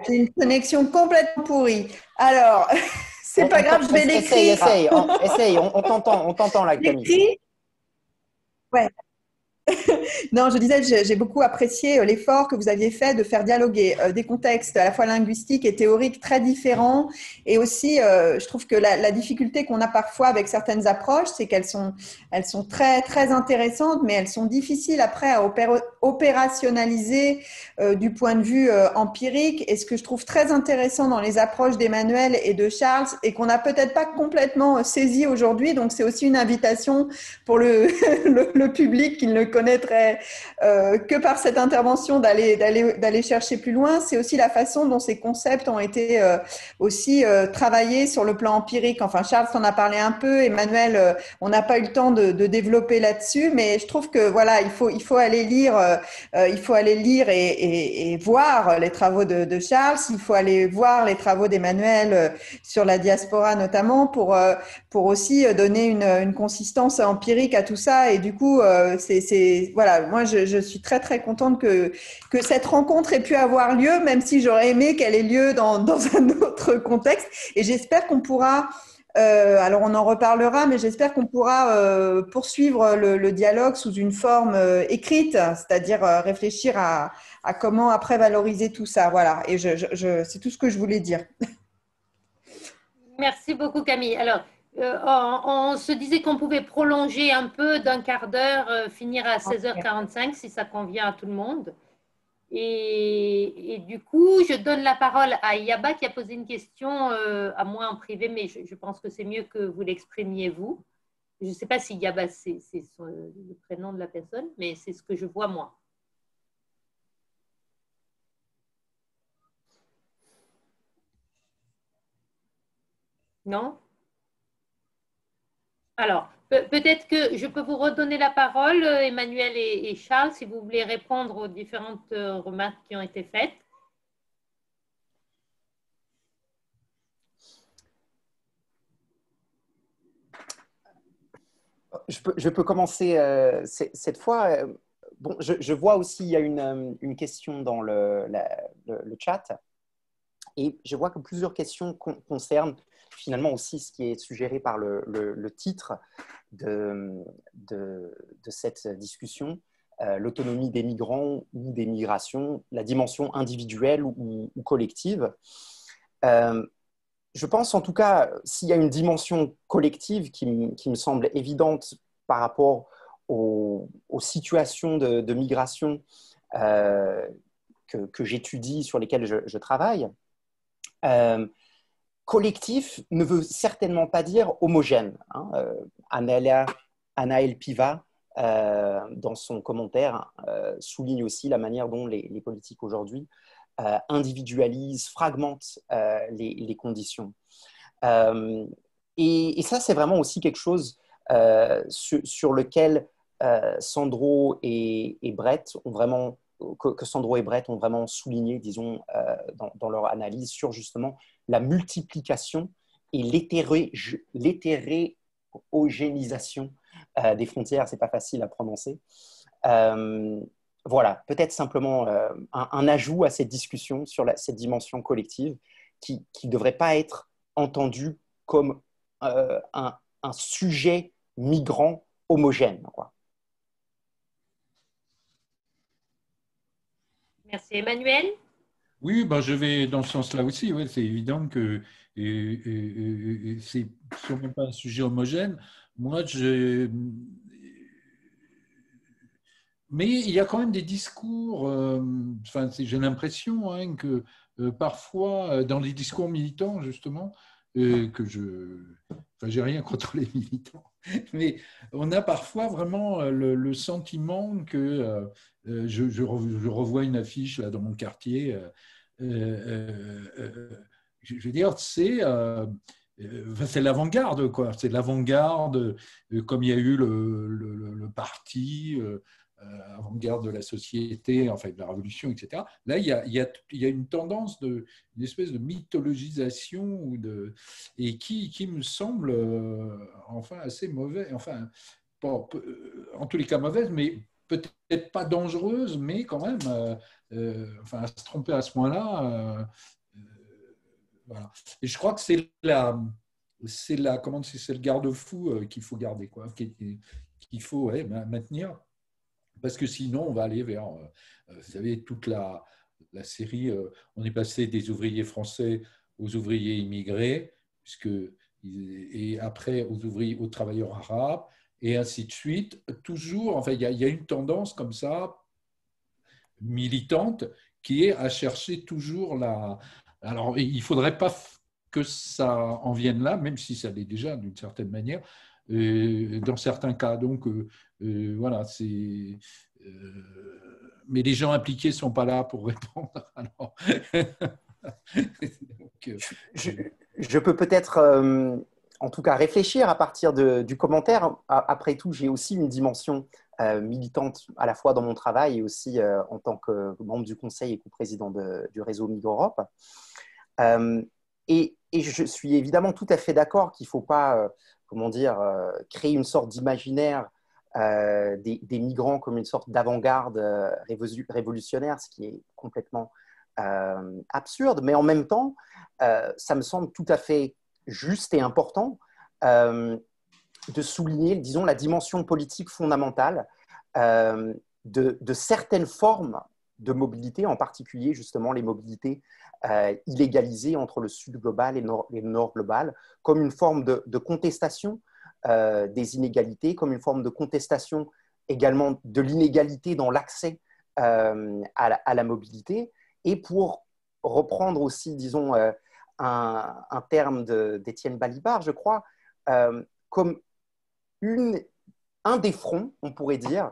J'ai une connexion complètement pourrie. Alors, c'est pas grave, je vais l'écrire. Essaye, on t'entend là, Camille. Ouais. Non, je disais, j'ai beaucoup apprécié l'effort que vous aviez fait de faire dialoguer des contextes à la fois linguistiques et théoriques très différents. Et aussi, je trouve que la difficulté qu'on a parfois avec certaines approches, c'est qu'elles sont très, très intéressantes, mais elles sont difficiles après à opérationnaliser du point de vue empirique. Et ce que je trouve très intéressant dans les approches d'Emmanuel et de Charles, et qu'on n'a peut-être pas complètement saisi aujourd'hui, donc c'est aussi une invitation pour le public qui ne le connaîtrait que par cette intervention d'aller chercher plus loin, c'est aussi la façon dont ces concepts ont été aussi travaillés sur le plan empirique. Enfin, Charles en a parlé un peu, Emmanuel, on n'a pas eu le temps de développer là-dessus, mais je trouve que voilà, il faut aller lire, et voir les travaux de Charles. Il faut aller voir les travaux d'Emmanuel sur la diaspora notamment pour aussi donner une consistance empirique à tout ça. Et du coup, voilà, moi je suis très très contente que cette rencontre ait pu avoir lieu, même si j'aurais aimé qu'elle ait lieu dans un autre contexte. Et j'espère qu'on pourra, alors on en reparlera, mais j'espère qu'on pourra poursuivre le dialogue sous une forme écrite, c'est-à-dire réfléchir à comment après valoriser tout ça. Voilà, et c'est tout ce que je voulais dire. Merci beaucoup, Camille. Alors, on se disait qu'on pouvait prolonger un peu d'un quart d'heure, finir à 16h45 si ça convient à tout le monde. Et du coup, je donne la parole à Yaba qui a posé une question à moi en privé, mais je pense que c'est mieux que vous l'exprimiez vous. Je ne sais pas si Yaba, c'est le prénom de la personne, mais c'est ce que je vois moi. Non? Alors, peut-être que je peux vous redonner la parole, Emmanuel et Charles, si vous voulez répondre aux différentes remarques qui ont été faites. Je peux commencer cette fois. Bon, je vois aussi il y a une question dans le chat. Et je vois que plusieurs questions concernent finalement aussi ce qui est suggéré par le titre de cette discussion, l'autonomie des migrants ou des migrations, la dimension individuelle ou collective. Je pense en tout cas, s'il y a une dimension collective qui me semble évidente par rapport aux situations de migration que j'étudie, sur lesquelles je travaille, collectif ne veut certainement pas dire homogène. Hein. Anaël Piva, dans son commentaire, souligne aussi la manière dont les politiques aujourd'hui individualisent, fragmentent les conditions. Et ça, c'est vraiment aussi quelque chose sur lequel Sandro et Brett ont vraiment que Sandro et Brett ont vraiment souligné, disons, dans leur analyse sur justement la multiplication et l'hétérogénéisation des frontières, c'est pas facile à prononcer. Voilà, peut-être simplement un ajout à cette discussion sur cette dimension collective qui ne devrait pas être entendue comme un sujet migrant homogène, quoi. Merci. Emmanuel? Oui, ben je vais dans ce sens-là aussi. Ouais, c'est évident que c'est sûrement pas un sujet homogène. Moi, mais il y a quand même des discours, enfin, j'ai l'impression hein, que parfois, dans les discours militants, justement, enfin, j'ai rien contre les militants, mais on a parfois vraiment le sentiment que je revois une affiche là dans mon quartier. Je veux dire, c'est l'avant-garde, quoi. C'est l'avant-garde, comme il y a eu le parti. Avant-garde de la société, enfin de la révolution, etc. Là, il y a une tendance, une espèce de mythologisation et qui me semble enfin assez mauvaise, enfin, en tous les cas mauvaise, mais peut-être pas dangereuse, mais quand même, enfin, à se tromper à ce point-là, voilà. Et je crois que c'est le garde-fou qu'il faut garder, quoi, qu'il faut maintenir. Parce que sinon, on va aller vers, vous savez, toute la série, on est passé des ouvriers français aux ouvriers immigrés, et après aux travailleurs arabes, et ainsi de suite. Toujours, enfin, il y a une tendance comme ça, militante, qui est à chercher toujours la... Alors, il ne faudrait pas que ça en vienne là, même si ça l'est déjà d'une certaine manière, dans certains cas. Donc, voilà, c'est... mais les gens impliqués ne sont pas là pour répondre. Alors... Donc, je peux peut-être, en tout cas, réfléchir à partir du commentaire. Après tout, j'ai aussi une dimension militante à la fois dans mon travail et aussi en tant que membre du conseil et co-président du réseau Migre-Europe. Et je suis évidemment tout à fait d'accord qu'il ne faut pas, comment dire, créer une sorte d'imaginaire des migrants comme une sorte d'avant-garde révolutionnaire, ce qui est complètement absurde. Mais en même temps, ça me semble tout à fait juste et important de souligner, disons, la dimension politique fondamentale de certaines formes de mobilité, en particulier justement les mobilités illégalisées entre le sud global et le nord global, comme une forme de contestation des inégalités, comme une forme de contestation également de l'inégalité dans l'accès à la mobilité, et pour reprendre aussi, disons, un terme d'Étienne Balibar, je crois, comme un des fronts, on pourrait dire,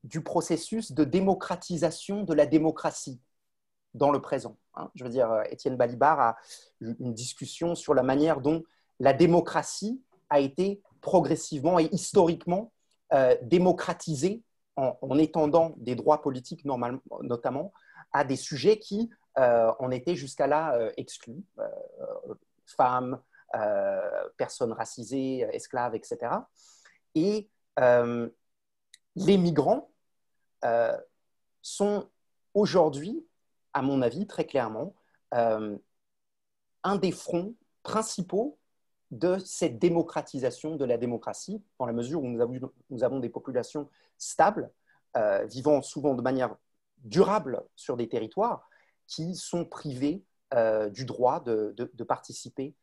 du processus de démocratisation de la démocratie dans le présent. Je veux dire, Étienne Balibar a eu une discussion sur la manière dont la démocratie a été progressivement et historiquement démocratisée en étendant des droits politiques notamment à des sujets qui en étaient jusqu'à là exclus, femmes, personnes racisées, esclaves, etc. Et les migrants sont aujourd'hui, à mon avis, très clairement, un des fronts principaux de cette démocratisation de la démocratie, dans la mesure où nous avons des populations stables, vivant souvent de manière durable sur des territoires, qui sont privés du droit de participer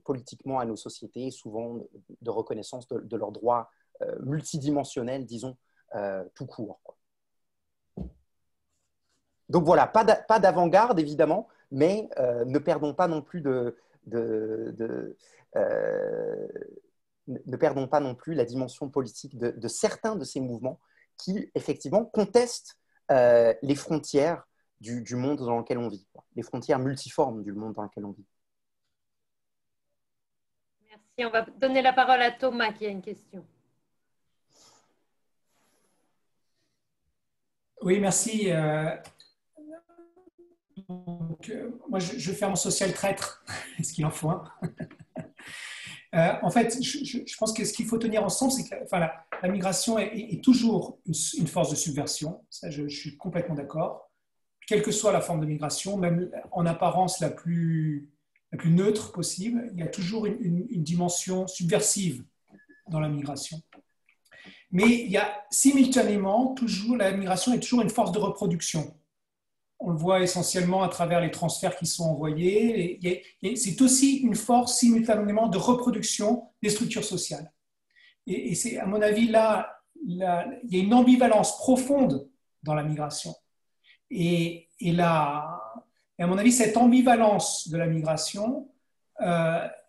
politiquement à nos sociétés, souvent de reconnaissance de leurs droits multidimensionnels, disons, tout court. Donc voilà, pas d'avant-garde évidemment, mais ne perdons pas non plus ne perdons pas non plus la dimension politique de certains de ces mouvements qui effectivement contestent les frontières du monde dans lequel on vit, les frontières multiformes du monde dans lequel on vit. Merci. On va donner la parole à Thomas qui a une question. Oui, merci. Donc, moi, je fais mon social traître. Est-ce qu'il en faut un? En fait, je pense que ce qu'il faut tenir ensemble, c'est que la migration est toujours une force de subversion. Ça, je suis complètement d'accord. Quelle que soit la forme de migration, même en apparence la plus neutre possible, il y a toujours une dimension subversive dans la migration. Mais il y a simultanément, la migration est toujours une force de reproduction. On le voit essentiellement à travers les transferts qui sont envoyés. C'est aussi une force simultanément de reproduction des structures sociales. Et c'est, à mon avis, là, il y a une ambivalence profonde dans la migration. Et à mon avis, cette ambivalence de la migration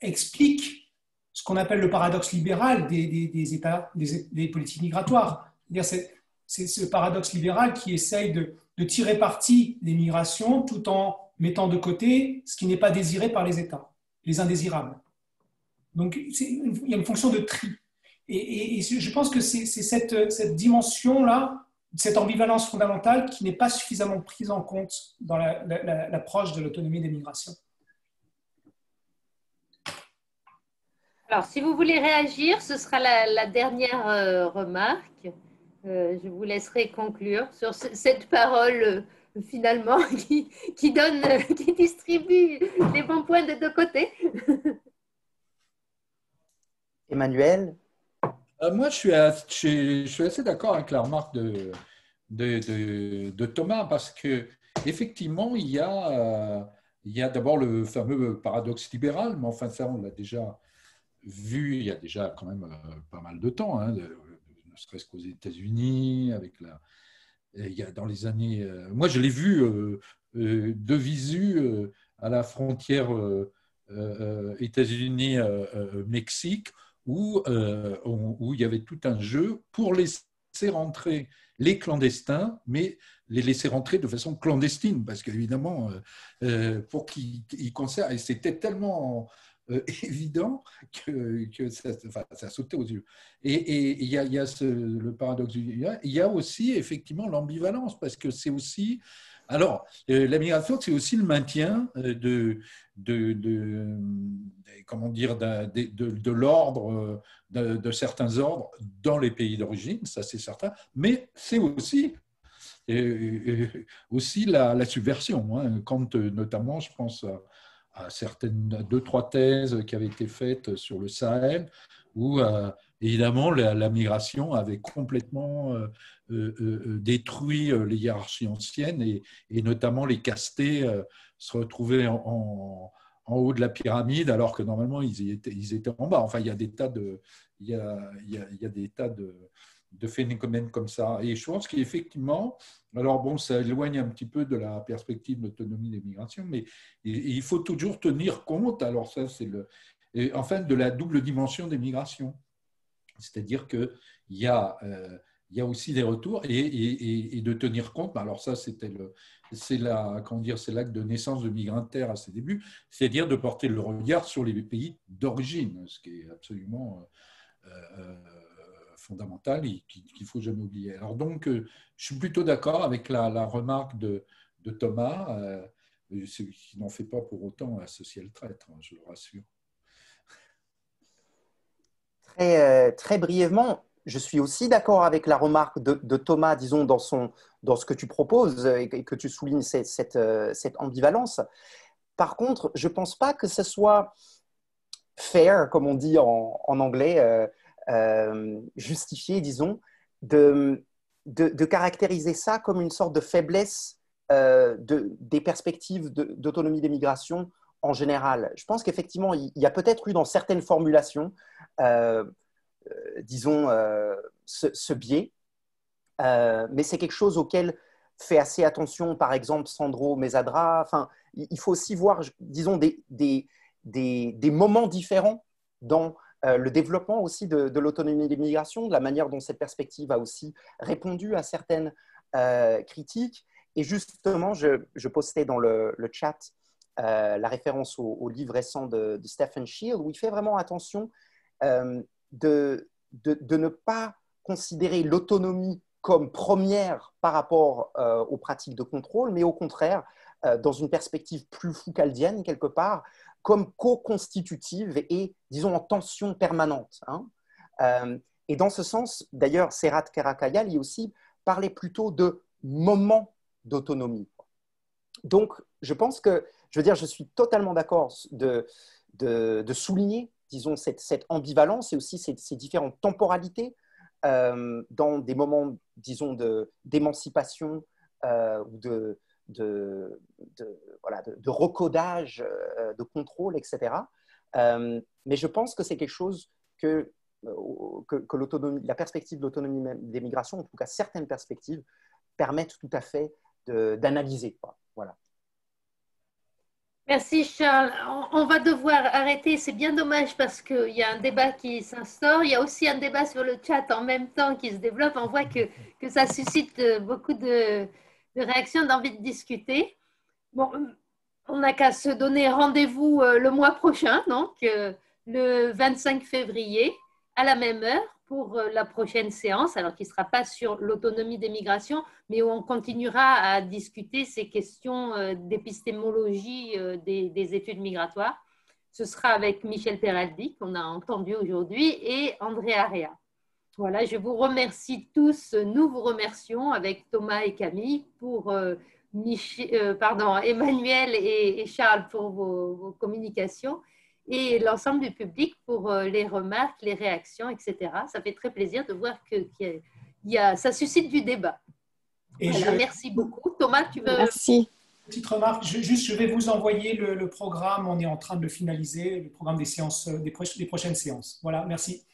explique ce qu'on appelle le paradoxe libéral des États, des politiques migratoires. C'est ce paradoxe libéral qui essaye de tirer parti des migrations tout en mettant de côté ce qui n'est pas désiré par les États, les indésirables. Donc, il y a une fonction de tri. Et je pense que c'est cette dimension-là, cette ambivalence fondamentale qui n'est pas suffisamment prise en compte dans l'approche de l'autonomie des migrations. Alors, si vous voulez réagir, ce sera la dernière remarque. Je vous laisserai conclure sur cette parole finalement qui distribue les bons points de deux côtés. Emmanuel? Moi, je suis assez d'accord avec la remarque de Thomas parce que effectivement, il y a d'abord le fameux paradoxe libéral, mais enfin ça, on l'a déjà vu il y a déjà quand même pas mal de temps, hein, ne serait-ce qu'aux États-Unis, il y a dans les années. Moi, je l'ai vu de visu à la frontière États-Unis-Mexique. Où il y avait tout un jeu pour laisser rentrer les clandestins, mais les laisser rentrer de façon clandestine, parce qu'évidemment, pour qu'ils conservent, et c'était tellement évident que ça sautait aux yeux. Et il y a le paradoxe, il y a aussi effectivement l'ambivalence, parce que c'est aussi... Alors, la migration, c'est aussi le maintien comment dire, de l'ordre, de certains ordres dans les pays d'origine, ça c'est certain, mais c'est aussi la subversion. Hein, quand notamment, je pense à certaines 2-3 thèses qui avaient été faites sur le Sahel, où évidemment la migration avait complètement détruit les hiérarchies anciennes et notamment les castés se retrouvaient en haut de la pyramide alors que normalement ils étaient en bas. Enfin, il y a des tas de phénomènes comme ça. Et je pense qu'effectivement, alors bon, ça éloigne un petit peu de la perspective de l'autonomie des migrations, mais il faut toujours tenir compte, alors ça c'est enfin de la double dimension des migrations. C'est-à-dire qu'il y a aussi des retours et de tenir compte, alors ça c'est l'acte de naissance de Migrinter à ses débuts, c'est-à-dire de porter le regard sur les pays d'origine, ce qui est absolument fondamental et qu'il ne faut jamais oublier. Alors donc, je suis plutôt d'accord avec la remarque de Thomas, qui n'en fait pas pour autant un social traître, hein, je le rassure. Très brièvement, je suis aussi d'accord avec la remarque de Thomas, disons, dans ce que tu proposes et que tu soulignes cette ambivalence. Par contre, je ne pense pas que ce soit fair, comme on dit en anglais, justifié, disons, de caractériser ça comme une sorte de faiblesse des perspectives d'autonomie des migrations en général. Je pense qu'effectivement, il y a peut-être eu dans certaines formulations, disons, ce biais, mais c'est quelque chose auquel fait assez attention, par exemple, Sandro Mesadra. Enfin, il faut aussi voir, disons, des moments différents dans le développement aussi de l'autonomie des migrations, de la manière dont cette perspective a aussi répondu à certaines critiques. Et justement, je postais dans le chat la référence au livre récent de Stephen Shield, où il fait vraiment attention de ne pas considérer l'autonomie comme première par rapport aux pratiques de contrôle, mais au contraire, dans une perspective plus foucaldienne, quelque part, comme co-constitutive et, disons, en tension permanente. Et dans ce sens, d'ailleurs, Serhat Karakaya, lui aussi, parlait plutôt de moments d'autonomie. Donc, je pense que, je veux dire, je suis totalement d'accord de souligner, disons, cette ambivalence et aussi ces différentes temporalités dans des moments, disons, d'émancipation ou de recodage, de contrôle, etc. Mais je pense que c'est quelque chose que la perspective de l'autonomie des migrations, en tout cas certaines perspectives, permettent tout à fait d'analyser. Voilà. Merci Charles. On va devoir arrêter. C'est bien dommage parce qu'il y a un débat qui s'instaure. Il y a aussi un débat sur le chat en même temps qui se développe. On voit que ça suscite beaucoup de réactions, d'envie de discuter. Bon, on n'a qu'à se donner rendez-vous le mois prochain, donc le 25 février, à la même heure, pour la prochaine séance, alors qui ne sera pas sur l'autonomie des migrations, mais où on continuera à discuter ces questions d'épistémologie des études migratoires. Ce sera avec Michel Peraldi, qu'on a entendu aujourd'hui, et André Area. Voilà, je vous remercie tous. Nous vous remercions avec Thomas et Camille pour Emmanuel et Charles pour vos communications et l'ensemble du public pour les remarques, les réactions, etc. Ça fait très plaisir de voir que ça suscite du débat. Et voilà, merci beaucoup. Thomas, tu veux… Merci. Petite remarque, je vais vous envoyer le programme, on est en train de le finaliser, le programme des séances, des prochaines séances. Voilà, merci.